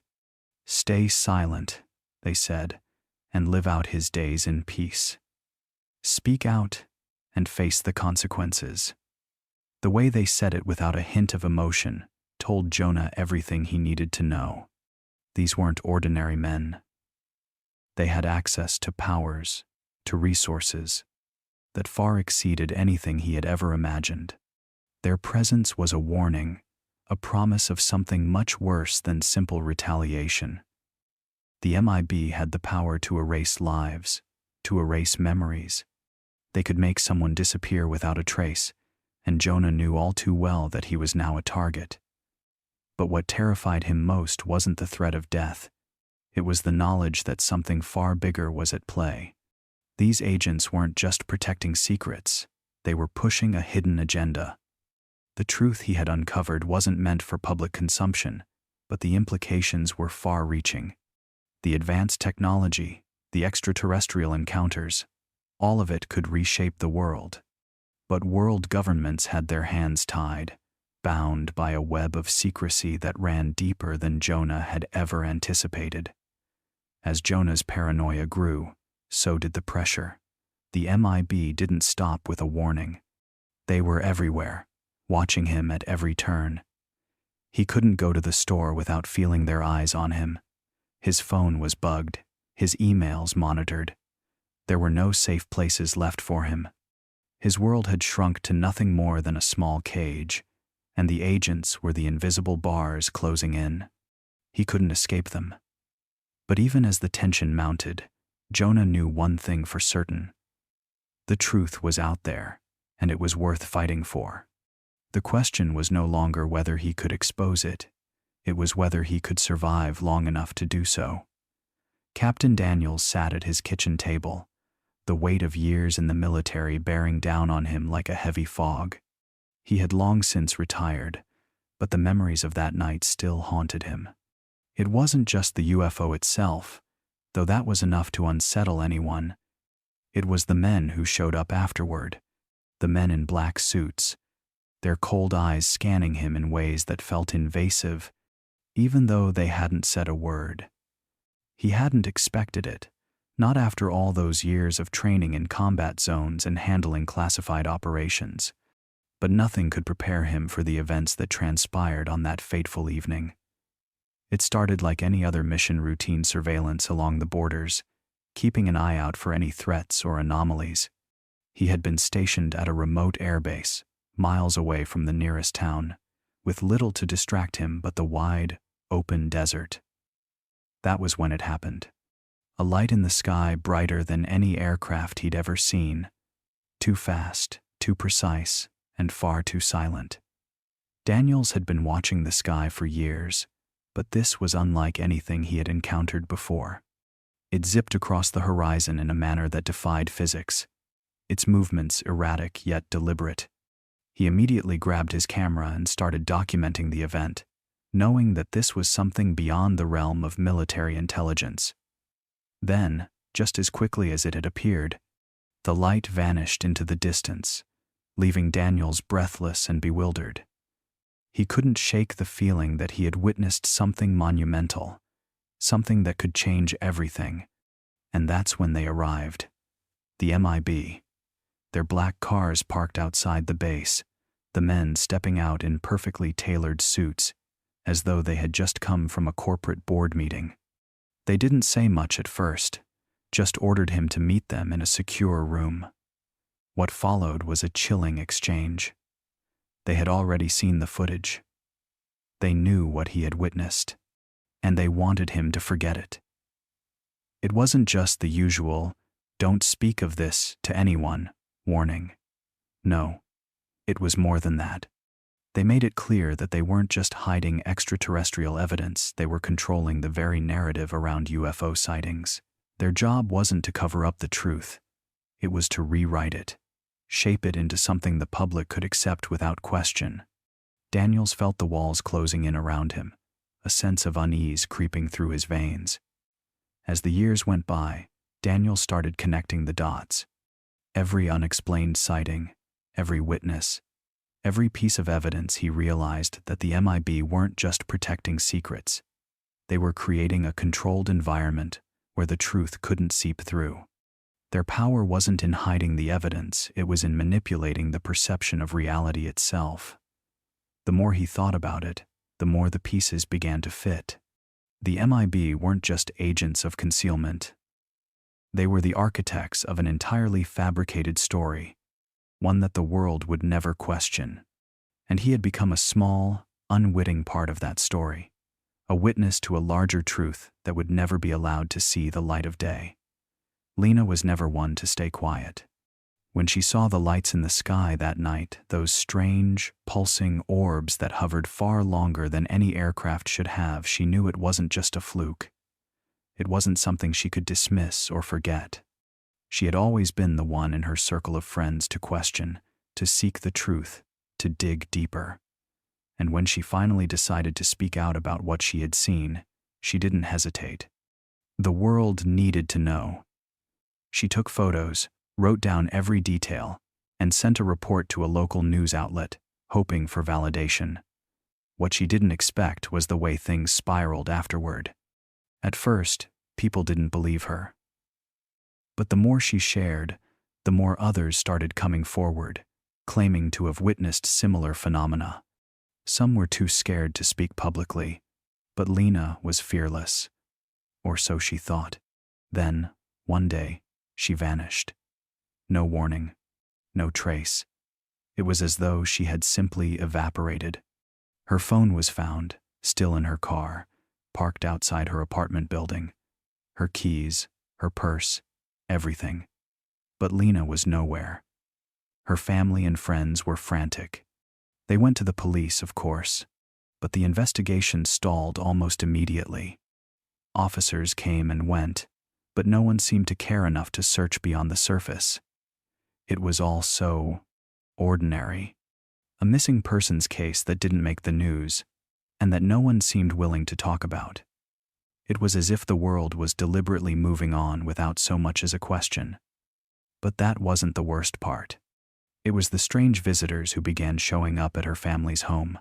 Stay silent, they said, and live out his days in peace. Speak out and face the consequences. The way they said it without a hint of emotion told Jonah everything he needed to know. These weren't ordinary men. They had access to powers, to resources, that far exceeded anything he had ever imagined. Their presence was a warning, a promise of something much worse than simple retaliation. The MIB had the power to erase lives, to erase memories. They could make someone disappear without a trace, and Jonah knew all too well that he was now a target. But what terrified him most wasn't the threat of death. It was the knowledge that something far bigger was at play. These agents weren't just protecting secrets, they were pushing a hidden agenda. The truth he had uncovered wasn't meant for public consumption, but the implications were far-reaching. The advanced technology, the extraterrestrial encounters, all of it could reshape the world. But world governments had their hands tied, bound by a web of secrecy that ran deeper than Jonah had ever anticipated. As Jonah's paranoia grew, so did the pressure. The MIB didn't stop with a warning. They were everywhere, watching him at every turn. He couldn't go to the store without feeling their eyes on him. His phone was bugged, his emails monitored. There were no safe places left for him. His world had shrunk to nothing more than a small cage, and the agents were the invisible bars closing in. He couldn't escape them. But even as the tension mounted, Jonah knew one thing for certain. The truth was out there, and it was worth fighting for. The question was no longer whether he could expose it. It was whether he could survive long enough to do so. Captain Daniels sat at his kitchen table, the weight of years in the military bearing down on him like a heavy fog. He had long since retired, but the memories of that night still haunted him. It wasn't just the UFO itself, though that was enough to unsettle anyone. It was the men who showed up afterward, the men in black suits, their cold eyes scanning him in ways that felt invasive, even though they hadn't said a word. He hadn't expected it, not after all those years of training in combat zones and handling classified operations. But nothing could prepare him for the events that transpired on that fateful evening. It started like any other mission: routine surveillance along the borders, keeping an eye out for any threats or anomalies. He had been stationed at a remote airbase, miles away from the nearest town, with little to distract him but the wide, open desert. That was when it happened. A light in the sky brighter than any aircraft he'd ever seen. Too fast, too precise, and far too silent. Daniels had been watching the sky for years, but this was unlike anything he had encountered before. It zipped across the horizon in a manner that defied physics, its movements erratic yet deliberate. He immediately grabbed his camera and started documenting the event, knowing that this was something beyond the realm of military intelligence. Then, just as quickly as it had appeared, the light vanished into the distance, leaving Daniels breathless and bewildered. He couldn't shake the feeling that he had witnessed something monumental, something that could change everything. And that's when they arrived. The MIB. Their black cars parked outside the base, the men stepping out in perfectly tailored suits, as though they had just come from a corporate board meeting. They didn't say much at first, just ordered him to meet them in a secure room. What followed was a chilling exchange. They had already seen the footage. They knew what he had witnessed, and they wanted him to forget it. It wasn't just the usual, "Don't speak of this to anyone," warning. No, it was more than that. They made it clear that they weren't just hiding extraterrestrial evidence, they were controlling the very narrative around UFO sightings. Their job wasn't to cover up the truth. It was to rewrite it, shape it into something the public could accept without question. Daniels felt the walls closing in around him, a sense of unease creeping through his veins. As the years went by, Daniels started connecting the dots. Every unexplained sighting, every witness, every piece of evidence, he realized that the MIB weren't just protecting secrets. They were creating a controlled environment where the truth couldn't seep through. Their power wasn't in hiding the evidence, it was in manipulating the perception of reality itself. The more he thought about it, the more the pieces began to fit. The MIB weren't just agents of concealment. They were the architects of an entirely fabricated story, one that the world would never question. And he had become a small, unwitting part of that story, a witness to a larger truth that would never be allowed to see the light of day. Lena was never one to stay quiet. When she saw the lights in the sky that night, those strange, pulsing orbs that hovered far longer than any aircraft should have, she knew it wasn't just a fluke. It wasn't something she could dismiss or forget. She had always been the one in her circle of friends to question, to seek the truth, to dig deeper. And when she finally decided to speak out about what she had seen, she didn't hesitate. The world needed to know. She took photos, wrote down every detail, and sent a report to a local news outlet, hoping for validation. What she didn't expect was the way things spiraled afterward. At first, people didn't believe her. But the more she shared, the more others started coming forward, claiming to have witnessed similar phenomena. Some were too scared to speak publicly, but Lena was fearless. Or so she thought. Then, one day, she vanished. No warning, no trace. It was as though she had simply evaporated. Her phone was found, still in her car, parked outside her apartment building. Her keys, her purse, everything. But Lena was nowhere. Her family and friends were frantic. They went to the police, of course, but the investigation stalled almost immediately. Officers came and went, but no one seemed to care enough to search beyond the surface. It was all so ordinary. A missing persons case that didn't make the news, and that no one seemed willing to talk about. It was as if the world was deliberately moving on without so much as a question. But that wasn't the worst part. It was the strange visitors who began showing up at her family's home.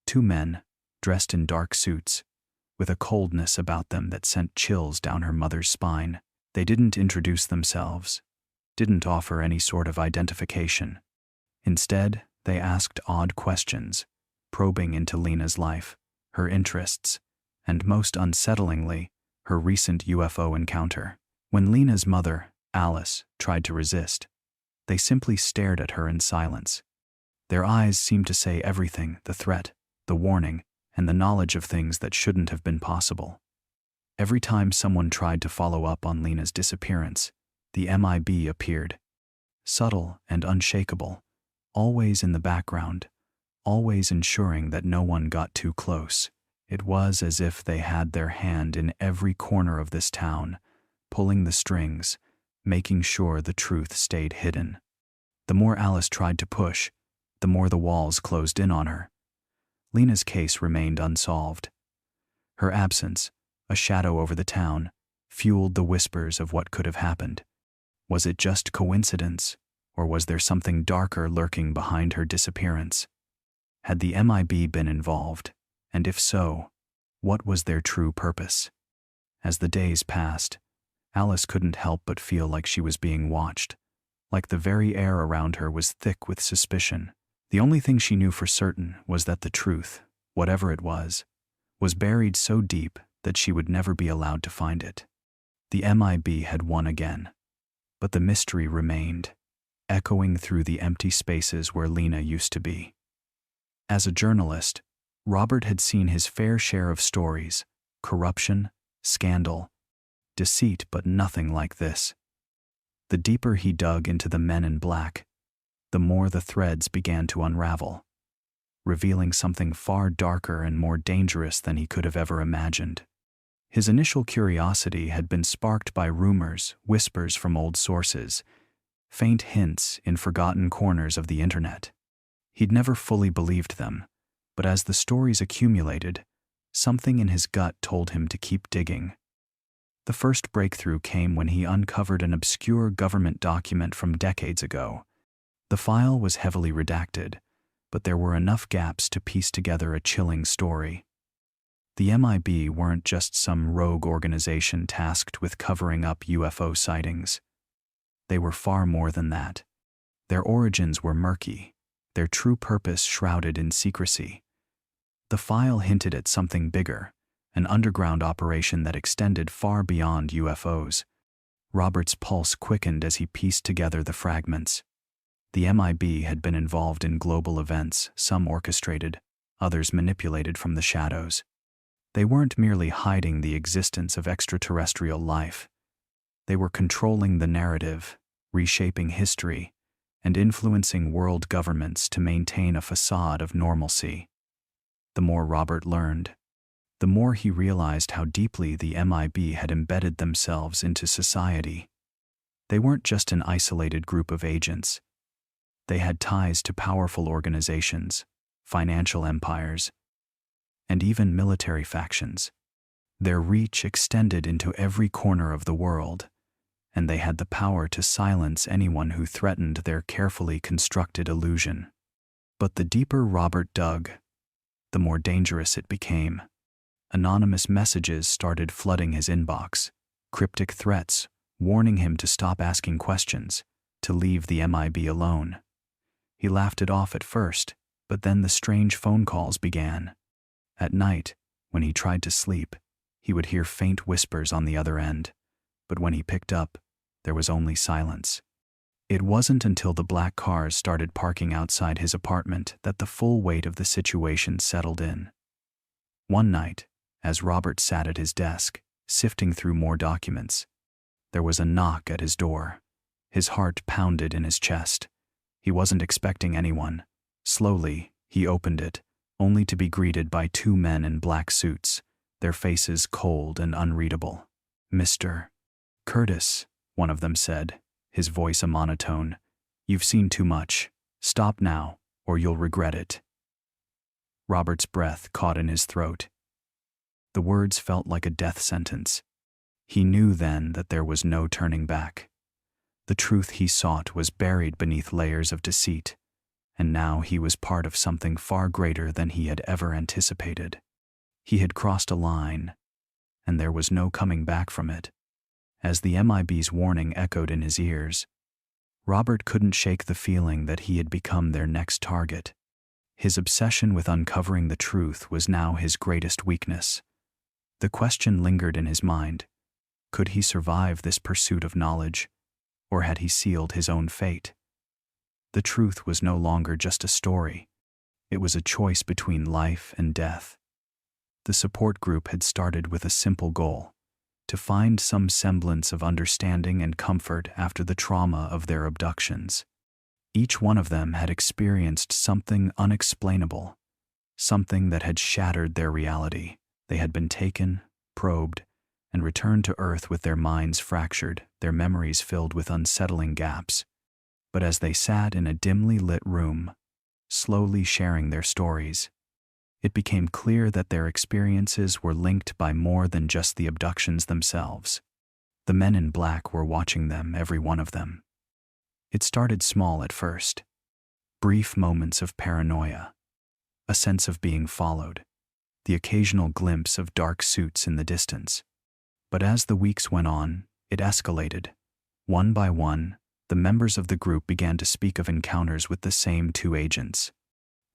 Two men, dressed in dark suits, with a coldness about them that sent chills down her mother's spine. They didn't introduce themselves, didn't offer any sort of identification. Instead, they asked odd questions, probing into Lena's life, her interests, and most unsettlingly, her recent UFO encounter. When Lena's mother, Alice, tried to resist, they simply stared at her in silence. Their eyes seemed to say everything: the threat, the warning, and the knowledge of things that shouldn't have been possible. Every time someone tried to follow up on Lena's disappearance, the MIB appeared, subtle and unshakable, always in the background, always ensuring that no one got too close. It was as if they had their hand in every corner of this town, pulling the strings, making sure the truth stayed hidden. The more Alice tried to push, the more the walls closed in on her. Lena's case remained unsolved. Her absence, a shadow over the town, fueled the whispers of what could have happened. Was it just coincidence, or was there something darker lurking behind her disappearance? Had the MIB been involved, and if so, what was their true purpose? As the days passed, Alice couldn't help but feel like she was being watched, like the very air around her was thick with suspicion. The only thing she knew for certain was that the truth, whatever it was buried so deep that she would never be allowed to find it. The MIB had won again, but the mystery remained, echoing through the empty spaces where Lena used to be. As a journalist, Robert had seen his fair share of stories: corruption, scandal, deceit, but nothing like this. The deeper he dug into the men in black, the more the threads began to unravel, revealing something far darker and more dangerous than he could have ever imagined. His initial curiosity had been sparked by rumors, whispers from old sources, faint hints in forgotten corners of the internet. He'd never fully believed them, but as the stories accumulated, something in his gut told him to keep digging. The first breakthrough came when he uncovered an obscure government document from decades ago. The file was heavily redacted, but there were enough gaps to piece together a chilling story. The MIB weren't just some rogue organization tasked with covering up UFO sightings. They were far more than that. Their origins were murky, their true purpose shrouded in secrecy. The file hinted at something bigger, an underground operation that extended far beyond UFOs. Robert's pulse quickened as he pieced together the fragments. The MIB had been involved in global events, some orchestrated, others manipulated from the shadows. They weren't merely hiding the existence of extraterrestrial life. They were controlling the narrative, reshaping history, and influencing world governments to maintain a facade of normalcy. The more Robert learned, the more he realized how deeply the MIB had embedded themselves into society. They weren't just an isolated group of agents. They had ties to powerful organizations, financial empires, and even military factions. Their reach extended into every corner of the world, and they had the power to silence anyone who threatened their carefully constructed illusion. But the deeper Robert dug, the more dangerous it became. Anonymous messages started flooding his inbox, cryptic threats warning him to stop asking questions, to leave the MIB alone. He laughed it off at first, but then the strange phone calls began. At night, when he tried to sleep, he would hear faint whispers on the other end, but when he picked up, there was only silence. It wasn't until the black cars started parking outside his apartment that the full weight of the situation settled in. One night, as Robert sat at his desk, sifting through more documents, there was a knock at his door. His heart pounded in his chest. He wasn't expecting anyone. Slowly, he opened it, only to be greeted by two men in black suits, their faces cold and unreadable. "Mr. Curtis," one of them said, his voice a monotone. "You've seen too much. Stop now, or you'll regret it." Robert's breath caught in his throat. The words felt like a death sentence. He knew then that there was no turning back. The truth he sought was buried beneath layers of deceit, and now he was part of something far greater than he had ever anticipated. He had crossed a line, and there was no coming back from it. As the MIB's warning echoed in his ears, Robert couldn't shake the feeling that he had become their next target. His obsession with uncovering the truth was now his greatest weakness. The question lingered in his mind: could he survive this pursuit of knowledge, or had he sealed his own fate? The truth was no longer just a story. It was a choice between life and death. The support group had started with a simple goal: to find some semblance of understanding and comfort after the trauma of their abductions. Each one of them had experienced something unexplainable, something that had shattered their reality. They had been taken, probed, and returned to Earth with their minds fractured, their memories filled with unsettling gaps. But as they sat in a dimly lit room, slowly sharing their stories, it became clear that their experiences were linked by more than just the abductions themselves. The men in black were watching them, every one of them. It started small at first. Brief moments of paranoia, a sense of being followed, the occasional glimpse of dark suits in the distance. But as the weeks went on, it escalated. One by one, the members of the group began to speak of encounters with the same two agents.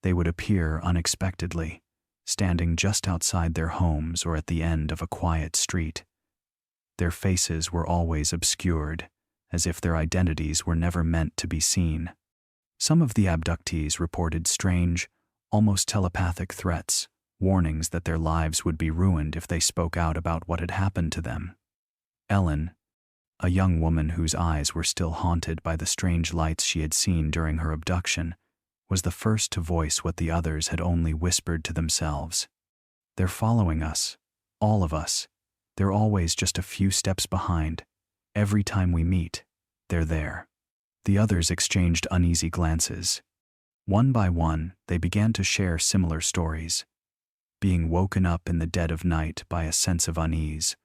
They would appear unexpectedly, standing just outside their homes or at the end of a quiet street. Their faces were always obscured, as if their identities were never meant to be seen. Some of the abductees reported strange, almost telepathic threats, warnings that their lives would be ruined if they spoke out about what had happened to them. Ellen, a young woman whose eyes were still haunted by the strange lights she had seen during her abduction, was the first to voice what the others had only whispered to themselves. "They're following us, all of us. They're always just a few steps behind. Every time we meet, they're there." The others exchanged uneasy glances. One by one, they began to share similar stories, being woken up in the dead of night by a sense of unease,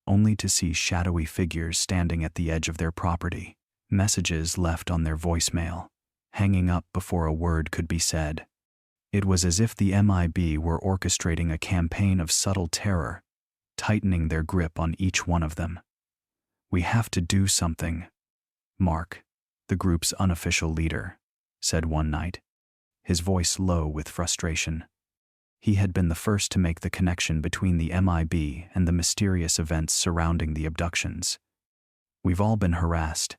only to see shadowy figures standing at the edge of their property, messages left on their voicemail, hanging up before a word could be said. It was as if the MIB were orchestrating a campaign of subtle terror, tightening their grip on each one of them. "We have to do something," Mark, the group's unofficial leader, said one night, his voice low with frustration. He had been the first to make the connection between the MIB and the mysterious events surrounding the abductions. "We've all been harassed,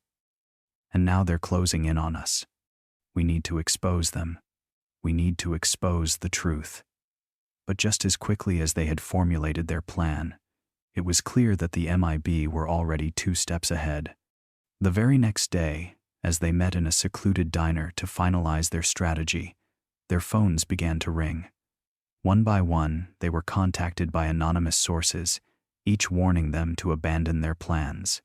and now they're closing in on us. We need to expose them. We need to expose the truth." But just as quickly as they had formulated their plan, it was clear that the MIB were already 2 steps ahead. The very next day, as they met in a secluded diner to finalize their strategy, their phones began to ring. One by one, they were contacted by anonymous sources, each warning them to abandon their plans.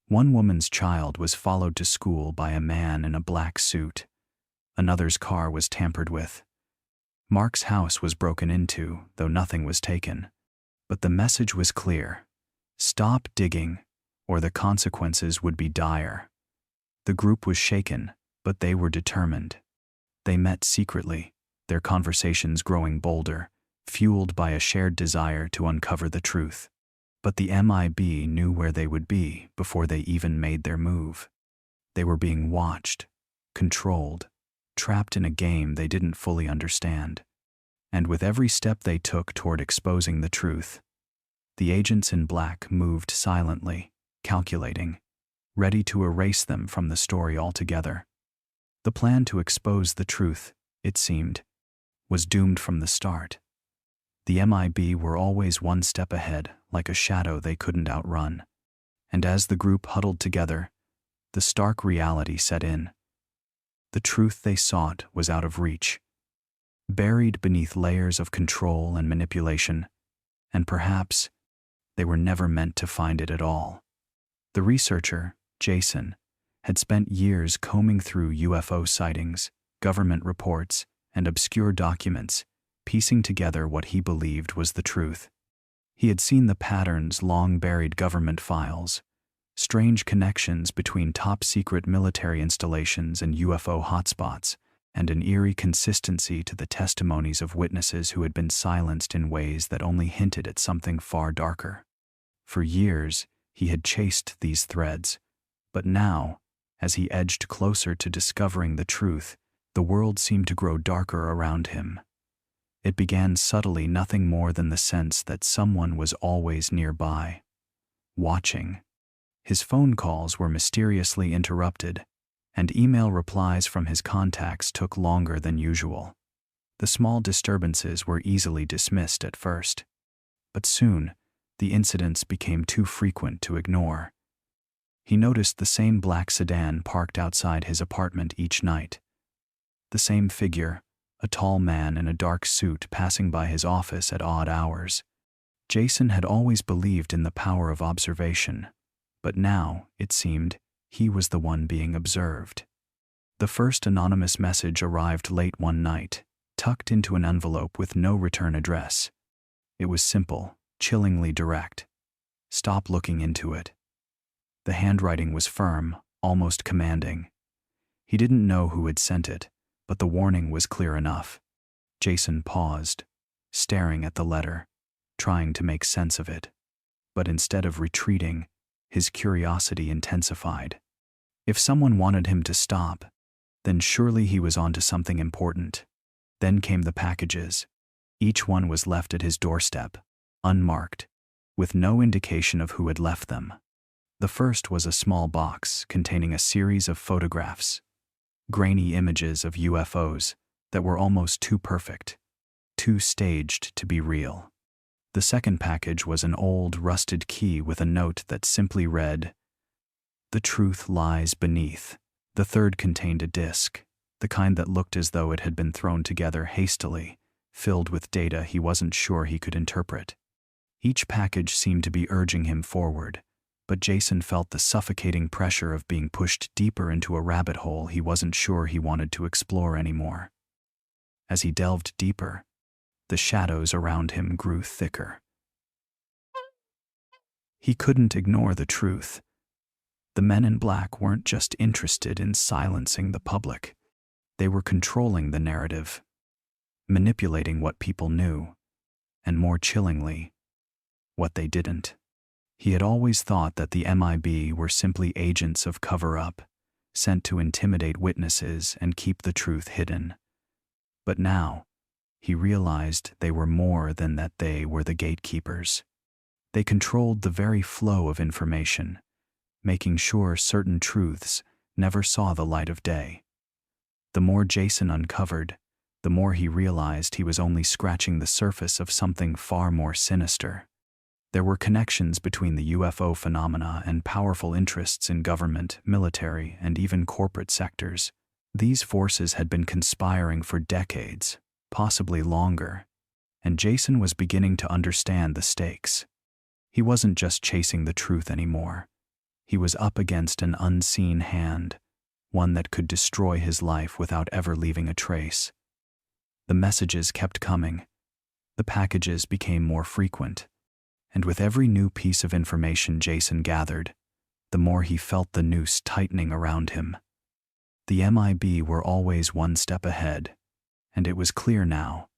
One woman's child was followed to school by a man in a black suit. Another's car was tampered with. Mark's house was broken into, though nothing was taken. But the message was clear: stop digging, or the consequences would be dire. The group was shaken, but they were determined. They met secretly, their conversations growing bolder, fueled by a shared desire to uncover the truth. But the MIB knew where they would be before they even made their move. They were being watched, controlled, trapped in a game they didn't fully understand. And with every step they took toward exposing the truth, the agents in black moved silently, calculating, ready to erase them from the story altogether. The plan to expose the truth, it seemed, was doomed from the start. The MIB were always 1 step ahead, like a shadow they couldn't outrun. And as the group huddled together, the stark reality set in. The truth they sought was out of reach, buried beneath layers of control and manipulation, and perhaps they were never meant to find it at all. The researcher, Jason, had spent years combing through UFO sightings, government reports, and obscure documents, piecing together what he believed was the truth. He had seen the patterns long buried government files, strange connections between top-secret military installations and UFO hotspots, and an eerie consistency to the testimonies of witnesses who had been silenced in ways that only hinted at something far darker. For years, he had chased these threads, but now, as he edged closer to discovering the truth, the world seemed to grow darker around him. It began subtly, nothing more than the sense that someone was always nearby, watching. His phone calls were mysteriously interrupted, and email replies from his contacts took longer than usual. The small disturbances were easily dismissed at first, but soon, the incidents became too frequent to ignore. He noticed the same black sedan parked outside his apartment each night. The same figure, a tall man in a dark suit passing by his office at odd hours. Jason had always believed in the power of observation, but now, it seemed, he was the one being observed. The first anonymous message arrived late one night, tucked into an envelope with no return address. It was simple, chillingly direct. Stop looking into it. The handwriting was firm, almost commanding. He didn't know who had sent it, but the warning was clear enough. Jason paused, staring at the letter, trying to make sense of it. But instead of retreating, his curiosity intensified. If someone wanted him to stop, then surely he was onto something important. Then came the packages. Each one was left at his doorstep, unmarked, with no indication of who had left them. The first was a small box containing a series of photographs, grainy images of UFOs that were almost too perfect, too staged to be real. The second package was an old, rusted key with a note that simply read, "The truth lies beneath." The third contained a disc, the kind that looked as though it had been thrown together hastily, filled with data he wasn't sure he could interpret. Each package seemed to be urging him forward, but Jason felt the suffocating pressure of being pushed deeper into a rabbit hole he wasn't sure he wanted to explore anymore. As he delved deeper, the shadows around him grew thicker. He couldn't ignore the truth. The men in black weren't just interested in silencing the public. They were controlling the narrative, manipulating what people knew, and more chillingly, what they didn't. He had always thought that the MIB were simply agents of cover-up, sent to intimidate witnesses and keep the truth hidden. But now, he realized they were more than that. They were the gatekeepers. They controlled the very flow of information, making sure certain truths never saw the light of day. The more Jason uncovered, the more he realized he was only scratching the surface of something far more sinister. There were connections between the UFO phenomena and powerful interests in government, military, and even corporate sectors. These forces had been conspiring for decades, possibly longer, and Jason was beginning to understand the stakes. He wasn't just chasing the truth anymore. He was up against an unseen hand, one that could destroy his life without ever leaving a trace. The messages kept coming. The packages became more frequent. And with every new piece of information Jason gathered, the more he felt the noose tightening around him. The MIB were always one step ahead, and it was clear now.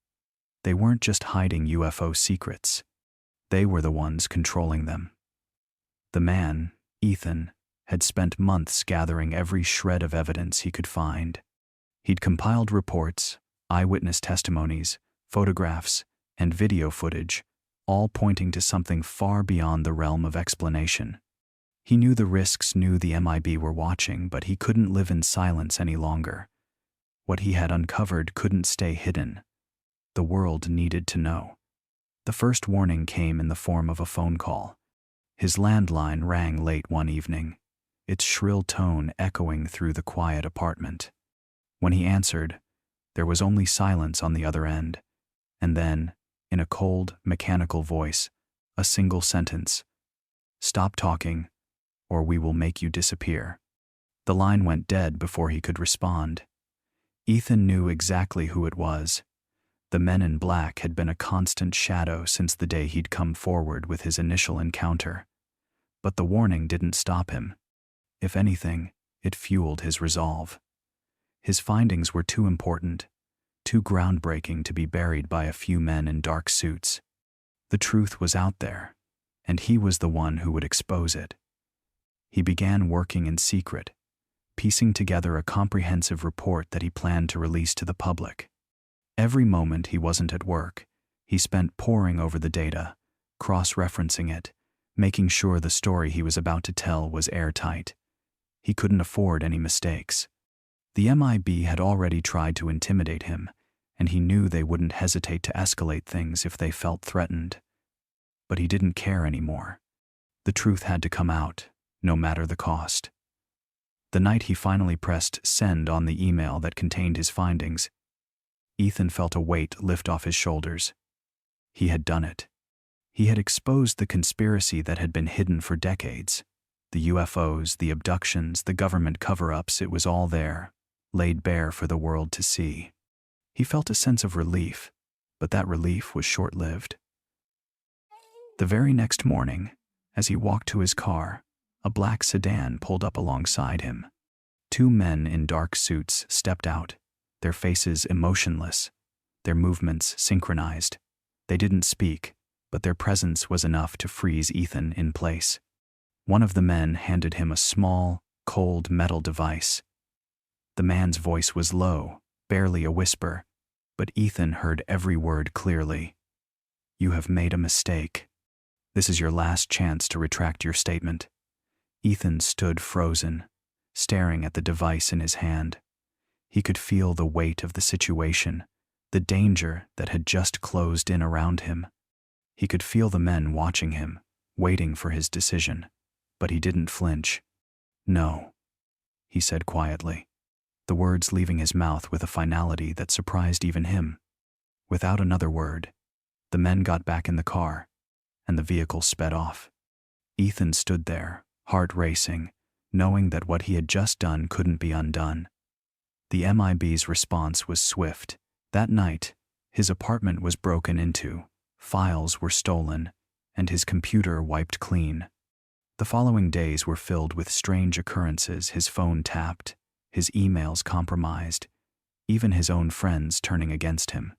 They weren't just hiding UFO secrets. They were the ones controlling them. The man, Ethan, had spent months gathering every shred of evidence he could find. He'd compiled reports, eyewitness testimonies, photographs, and video footage, all pointing to something far beyond the realm of explanation. He knew the risks, knew the MIB were watching, but he couldn't live in silence any longer. What he had uncovered couldn't stay hidden. The world needed to know. The first warning came in the form of a phone call. His landline rang late one evening, its shrill tone echoing through the quiet apartment. When he answered, there was only silence on the other end, and then, in a cold, mechanical voice, a single sentence: "Stop talking, or we will make you disappear." The line went dead before he could respond. Ethan knew exactly who it was. The men in black had been a constant shadow since the day he'd come forward with his initial encounter. But the warning didn't stop him. If anything, it fueled his resolve. His findings were too important, too groundbreaking to be buried by a few men in dark suits. The truth was out there, and he was the one who would expose it. He began working in secret, piecing together a comprehensive report that he planned to release to the public. Every moment he wasn't at work, he spent poring over the data, cross-referencing it, making sure the story he was about to tell was airtight. He couldn't afford any mistakes. The MIB had already tried to intimidate him, and he knew they wouldn't hesitate to escalate things if they felt threatened. But he didn't care anymore. The truth had to come out, no matter the cost. The night he finally pressed send on the email that contained his findings, Ethan felt a weight lift off his shoulders. He had done it. He had exposed the conspiracy that had been hidden for decades. The UFOs, the abductions, the government cover-ups, it was all there, laid bare for the world to see. He felt a sense of relief, but that relief was short-lived. The very next morning, as he walked to his car, a black sedan pulled up alongside him. Two men in dark suits stepped out, their faces emotionless, their movements synchronized. They didn't speak, but their presence was enough to freeze Ethan in place. One of the men handed him a small, cold metal device. The man's voice was low, barely a whisper, but Ethan heard every word clearly. "You have made a mistake. This is your last chance to retract your statement." Ethan stood frozen, staring at the device in his hand. He could feel the weight of the situation, the danger that had just closed in around him. He could feel the men watching him, waiting for his decision, but he didn't flinch. "No," he said quietly, the words leaving his mouth with a finality that surprised even him. Without another word, the men got back in the car, and the vehicle sped off. Ethan stood there, heart racing, knowing that what he had just done couldn't be undone. The MIB's response was swift. That night, his apartment was broken into, files were stolen, and his computer wiped clean. The following days were filled with strange occurrences: his phone tapped, his emails compromised, even his own friends turning against him.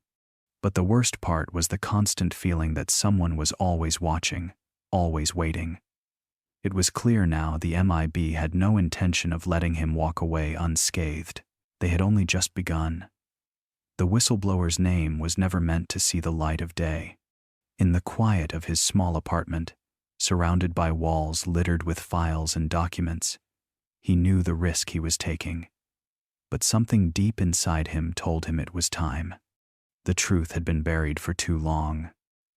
But the worst part was the constant feeling that someone was always watching, always waiting. It was clear now the MIB had no intention of letting him walk away unscathed. They had only just begun. The whistleblower's name was never meant to see the light of day. In the quiet of his small apartment, surrounded by walls littered with files and documents, he knew the risk he was taking. But something deep inside him told him it was time. The truth had been buried for too long,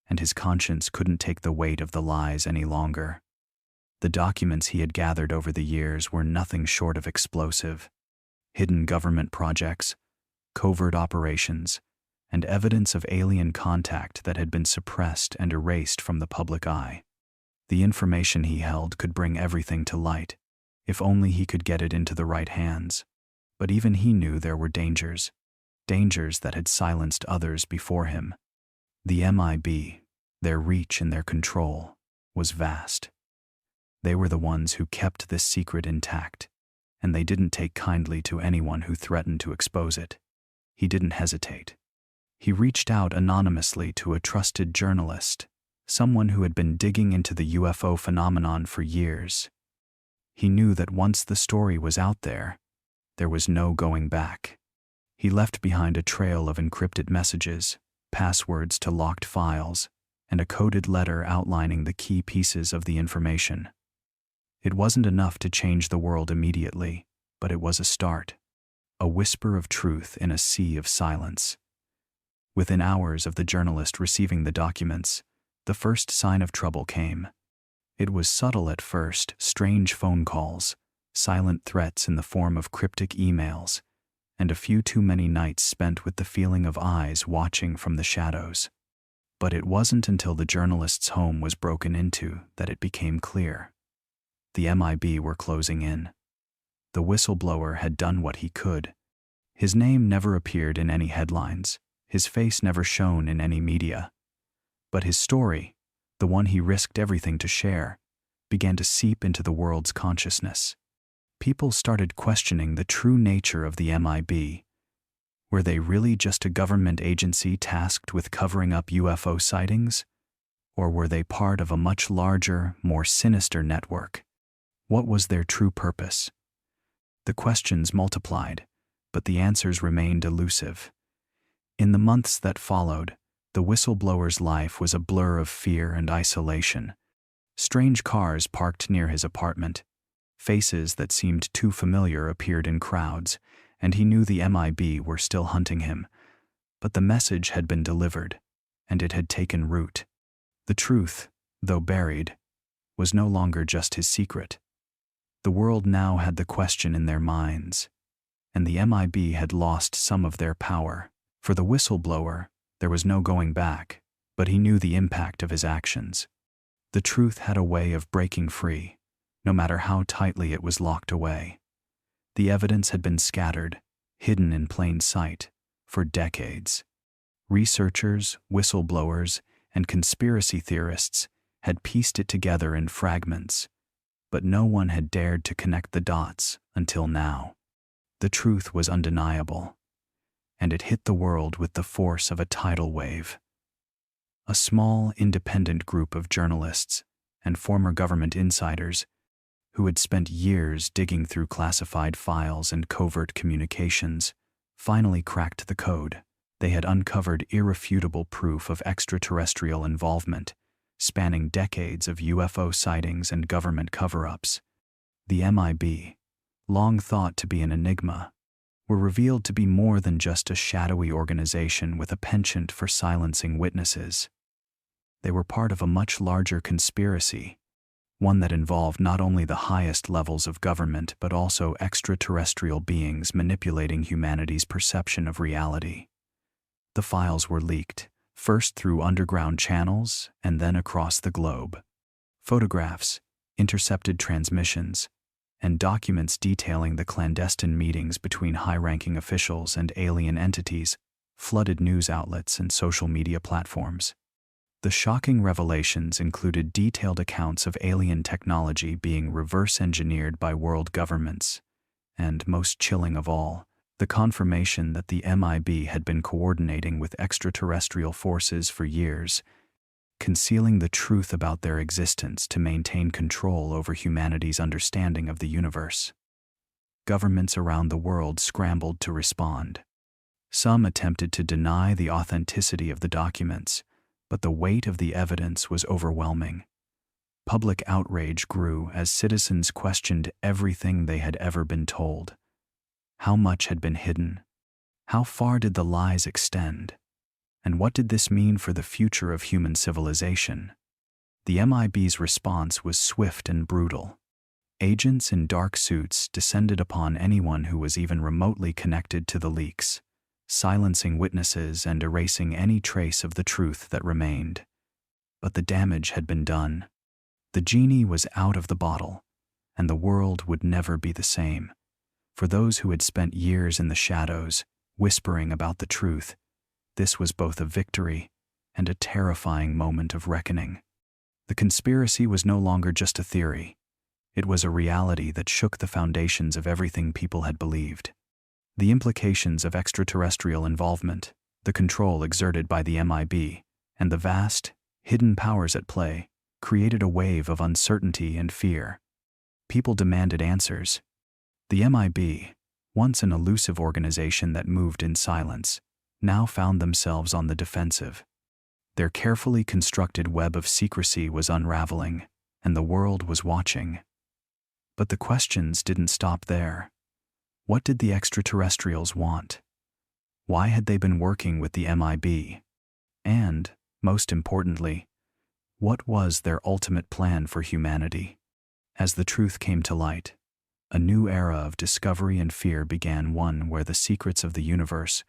and his conscience couldn't take the weight of the lies any longer. The documents he had gathered over the years were nothing short of explosive. Hidden government projects, covert operations, and evidence of alien contact that had been suppressed and erased from the public eye. The information he held could bring everything to light, if only he could get it into the right hands. But even he knew there were dangers that had silenced others before him. The MIB, their reach and their control, was vast. They were the ones who kept this secret intact, and they didn't take kindly to anyone who threatened to expose it. He didn't hesitate. He reached out anonymously to a trusted journalist, someone who had been digging into the UFO phenomenon for years. He knew that once the story was out there was no going back. He left behind a trail of encrypted messages, passwords to locked files, and a coded letter outlining the key pieces of the information. It wasn't enough to change the world immediately, but it was a start. A whisper of truth in a sea of silence. Within hours of the journalist receiving the documents, the first sign of trouble came. It was subtle at first: strange phone calls, silent threats in the form of cryptic emails, and a few too many nights spent with the feeling of eyes watching from the shadows. But it wasn't until the journalist's home was broken into that it became clear. The MIB were closing in. The whistleblower had done what he could. His name never appeared in any headlines, his face never shone in any media. But his story, the one he risked everything to share, began to seep into the world's consciousness. People started questioning the true nature of the MIB. Were they really just a government agency tasked with covering up UFO sightings? Or were they part of a much larger, more sinister network? What was their true purpose? The questions multiplied, but the answers remained elusive. In the months that followed, the whistleblower's life was a blur of fear and isolation. Strange cars parked near his apartment. Faces that seemed too familiar appeared in crowds, and he knew the MIB were still hunting him. But the message had been delivered, and it had taken root. The truth, though buried, was no longer just his secret. The world now had the question in their minds, and the MIB had lost some of their power. For the whistleblower, there was no going back, but he knew the impact of his actions. The truth had a way of breaking free, no matter how tightly it was locked away. The evidence had been scattered, hidden in plain sight, for decades. Researchers, whistleblowers, and conspiracy theorists had pieced it together in fragments, but no one had dared to connect the dots until now. The truth was undeniable, and it hit the world with the force of a tidal wave. A small, independent group of journalists and former government insiders who had spent years digging through classified files and covert communications finally cracked the code. They had uncovered irrefutable proof of extraterrestrial involvement, spanning decades of UFO sightings and government cover-ups. The MIB, long thought to be an enigma, were revealed to be more than just a shadowy organization with a penchant for silencing witnesses. They were part of a much larger conspiracy, one that involved not only the highest levels of government but also extraterrestrial beings manipulating humanity's perception of reality. The files were leaked, first through underground channels and then across the globe. Photographs, intercepted transmissions, and documents detailing the clandestine meetings between high-ranking officials and alien entities flooded news outlets and social media platforms. The shocking revelations included detailed accounts of alien technology being reverse-engineered by world governments, and, most chilling of all, the confirmation that the MIB had been coordinating with extraterrestrial forces for years, concealing the truth about their existence to maintain control over humanity's understanding of the universe. Governments around the world scrambled to respond. Some attempted to deny the authenticity of the documents, but the weight of the evidence was overwhelming. Public outrage grew as citizens questioned everything they had ever been told. How much had been hidden? How far did the lies extend? And what did this mean for the future of human civilization? The MIB's response was swift and brutal. Agents in dark suits descended upon anyone who was even remotely connected to the leaks, silencing witnesses and erasing any trace of the truth that remained. But the damage had been done. The genie was out of the bottle, and the world would never be the same. For those who had spent years in the shadows, whispering about the truth, this was both a victory and a terrifying moment of reckoning. The conspiracy was no longer just a theory. It was a reality that shook the foundations of everything people had believed. The implications of extraterrestrial involvement, the control exerted by the MIB, and the vast, hidden powers at play created a wave of uncertainty and fear. People demanded answers. The MIB, once an elusive organization that moved in silence, now found themselves on the defensive. Their carefully constructed web of secrecy was unraveling, and the world was watching. But the questions didn't stop there. What did the extraterrestrials want? Why had they been working with the MIB? And, most importantly, what was their ultimate plan for humanity? As the truth came to light, a new era of discovery and fear began, one where the secrets of the universe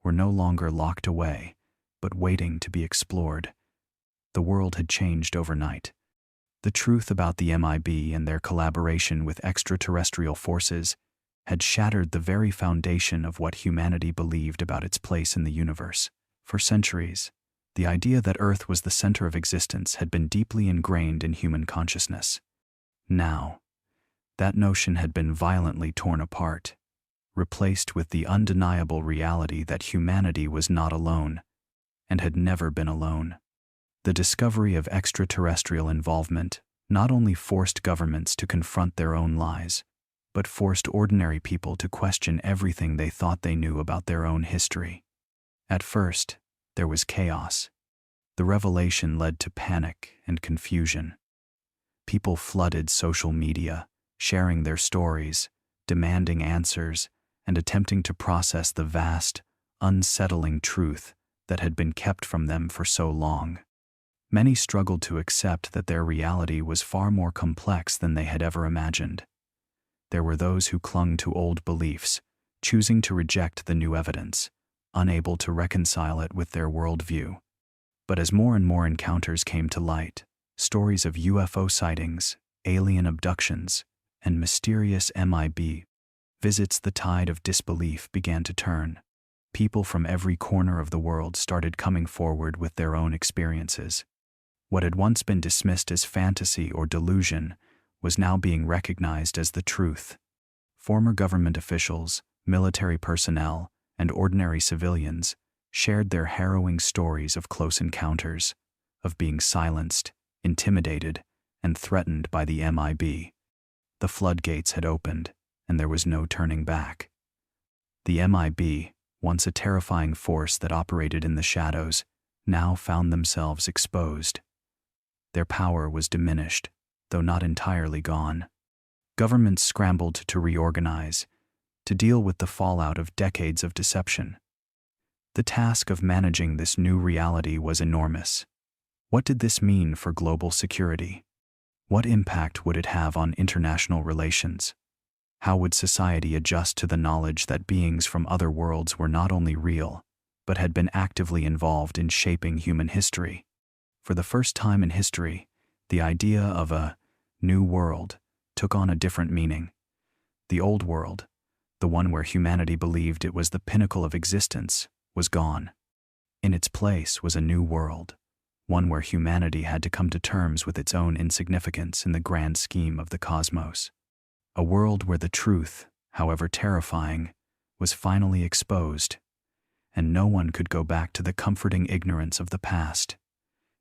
were no longer locked away, but waiting to be explored. The world had changed overnight. The truth about the MIB and their collaboration with extraterrestrial forces had shattered the very foundation of what humanity believed about its place in the universe. For centuries, the idea that Earth was the center of existence had been deeply ingrained in human consciousness. Now, that notion had been violently torn apart, replaced with the undeniable reality that humanity was not alone, and had never been alone. The discovery of extraterrestrial involvement not only forced governments to confront their own lies, but forced ordinary people to question everything they thought they knew about their own history. At first, there was chaos. The revelation led to panic and confusion. People flooded social media, sharing their stories, demanding answers, and attempting to process the vast, unsettling truth that had been kept from them for so long. Many struggled to accept that their reality was far more complex than they had ever imagined. There were those who clung to old beliefs, choosing to reject the new evidence, unable to reconcile it with their worldview. But as more and more encounters came to light, stories of UFO sightings, alien abductions, and mysterious MIB visits, the tide of disbelief began to turn. People from every corner of the world started coming forward with their own experiences. What had once been dismissed as fantasy or delusion was now being recognized as the truth. Former government officials, military personnel, and ordinary civilians shared their harrowing stories of close encounters, of being silenced, intimidated, and threatened by the MIB. The floodgates had opened, and there was no turning back. The MIB, once a terrifying force that operated in the shadows, now found themselves exposed. Their power was diminished, though not entirely gone. Governments scrambled to reorganize, to deal with the fallout of decades of deception. The task of managing this new reality was enormous. What did this mean for global security? What impact would it have on international relations? How would society adjust to the knowledge that beings from other worlds were not only real, but had been actively involved in shaping human history? For the first time in history, the idea of a new world took on a different meaning. The old world, the one where humanity believed it was the pinnacle of existence, was gone. In its place was a new world, one where humanity had to come to terms with its own insignificance in the grand scheme of the cosmos. A world where the truth, however terrifying, was finally exposed, and no one could go back to the comforting ignorance of the past.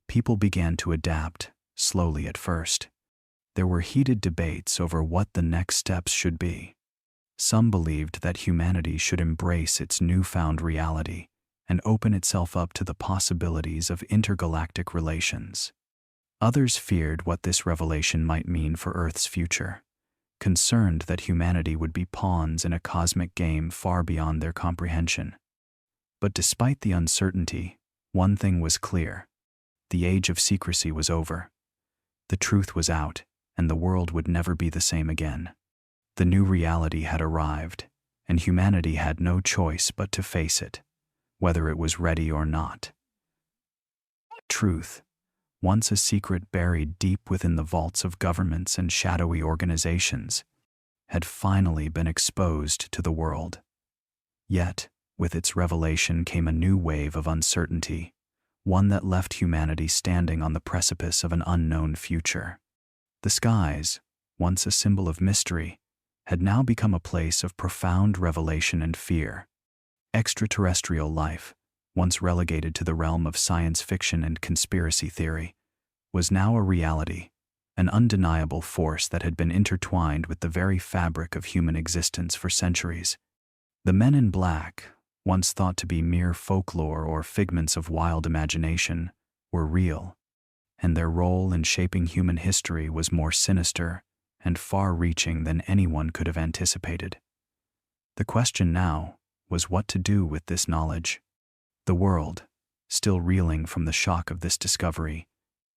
People began to adapt, slowly at first. There were heated debates over what the next steps should be. Some believed that humanity should embrace its newfound reality and open itself up to the possibilities of intergalactic relations. Others feared what this revelation might mean for Earth's future, concerned that humanity would be pawns in a cosmic game far beyond their comprehension. But despite the uncertainty, one thing was clear. The age of secrecy was over. The truth was out, and the world would never be the same again. The new reality had arrived, and humanity had no choice but to face it, whether it was ready or not. Truth, once a secret buried deep within the vaults of governments and shadowy organizations, had finally been exposed to the world. Yet, with its revelation came a new wave of uncertainty, one that left humanity standing on the precipice of an unknown future. The skies, once a symbol of mystery, had now become a place of profound revelation and fear. Extraterrestrial life, once relegated to the realm of science fiction and conspiracy theory, was now a reality, an undeniable force that had been intertwined with the very fabric of human existence for centuries. The men in black, once thought to be mere folklore or figments of wild imagination, were real, and their role in shaping human history was more sinister and far-reaching than anyone could have anticipated. The question now was what to do with this knowledge. The world, still reeling from the shock of this discovery,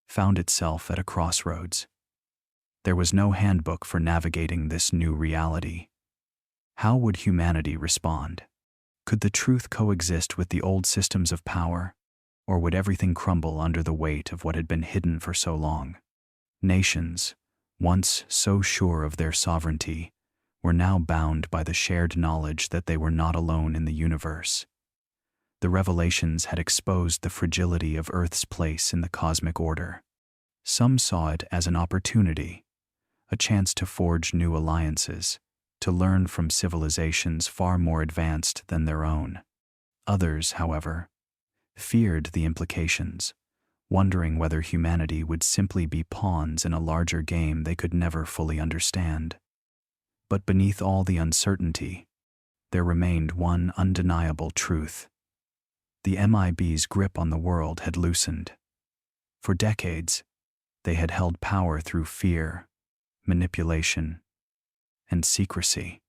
found itself at a crossroads. There was no handbook for navigating this new reality. How would humanity respond? Could the truth coexist with the old systems of power, or would everything crumble under the weight of what had been hidden for so long? Nations, once so sure of their sovereignty, were now bound by the shared knowledge that they were not alone in the universe. The revelations had exposed the fragility of Earth's place in the cosmic order. Some saw it as an opportunity, a chance to forge new alliances, to learn from civilizations far more advanced than their own. Others, however, feared the implications, wondering whether humanity would simply be pawns in a larger game they could never fully understand. But beneath all the uncertainty, there remained one undeniable truth. The MIB's grip on the world had loosened. For decades, they had held power through fear, manipulation, and secrecy.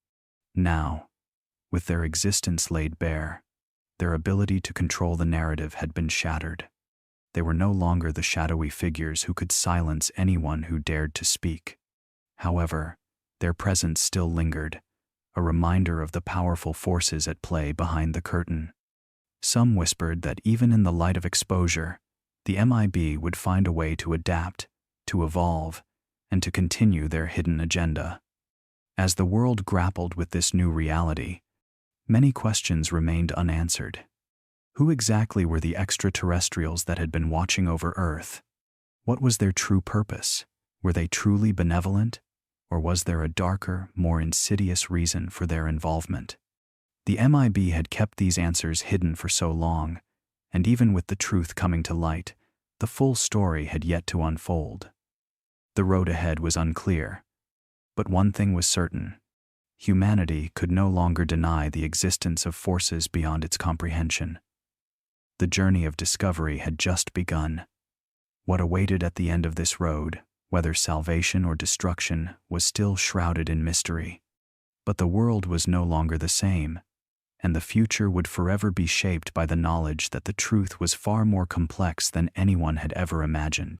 Now, with their existence laid bare, their ability to control the narrative had been shattered. They were no longer the shadowy figures who could silence anyone who dared to speak. However, their presence still lingered, a reminder of the powerful forces at play behind the curtain. Some whispered that even in the light of exposure, the MIB would find a way to adapt, to evolve, and to continue their hidden agenda. As the world grappled with this new reality, many questions remained unanswered. Who exactly were the extraterrestrials that had been watching over Earth? What was their true purpose? Were they truly benevolent? Or was there a darker, more insidious reason for their involvement? The MIB had kept these answers hidden for so long, and even with the truth coming to light, the full story had yet to unfold. The road ahead was unclear, but one thing was certain: humanity could no longer deny the existence of forces beyond its comprehension. The journey of discovery had just begun. What awaited at the end of this road, whether salvation or destruction, was still shrouded in mystery. But the world was no longer the same, and the future would forever be shaped by the knowledge that the truth was far more complex than anyone had ever imagined.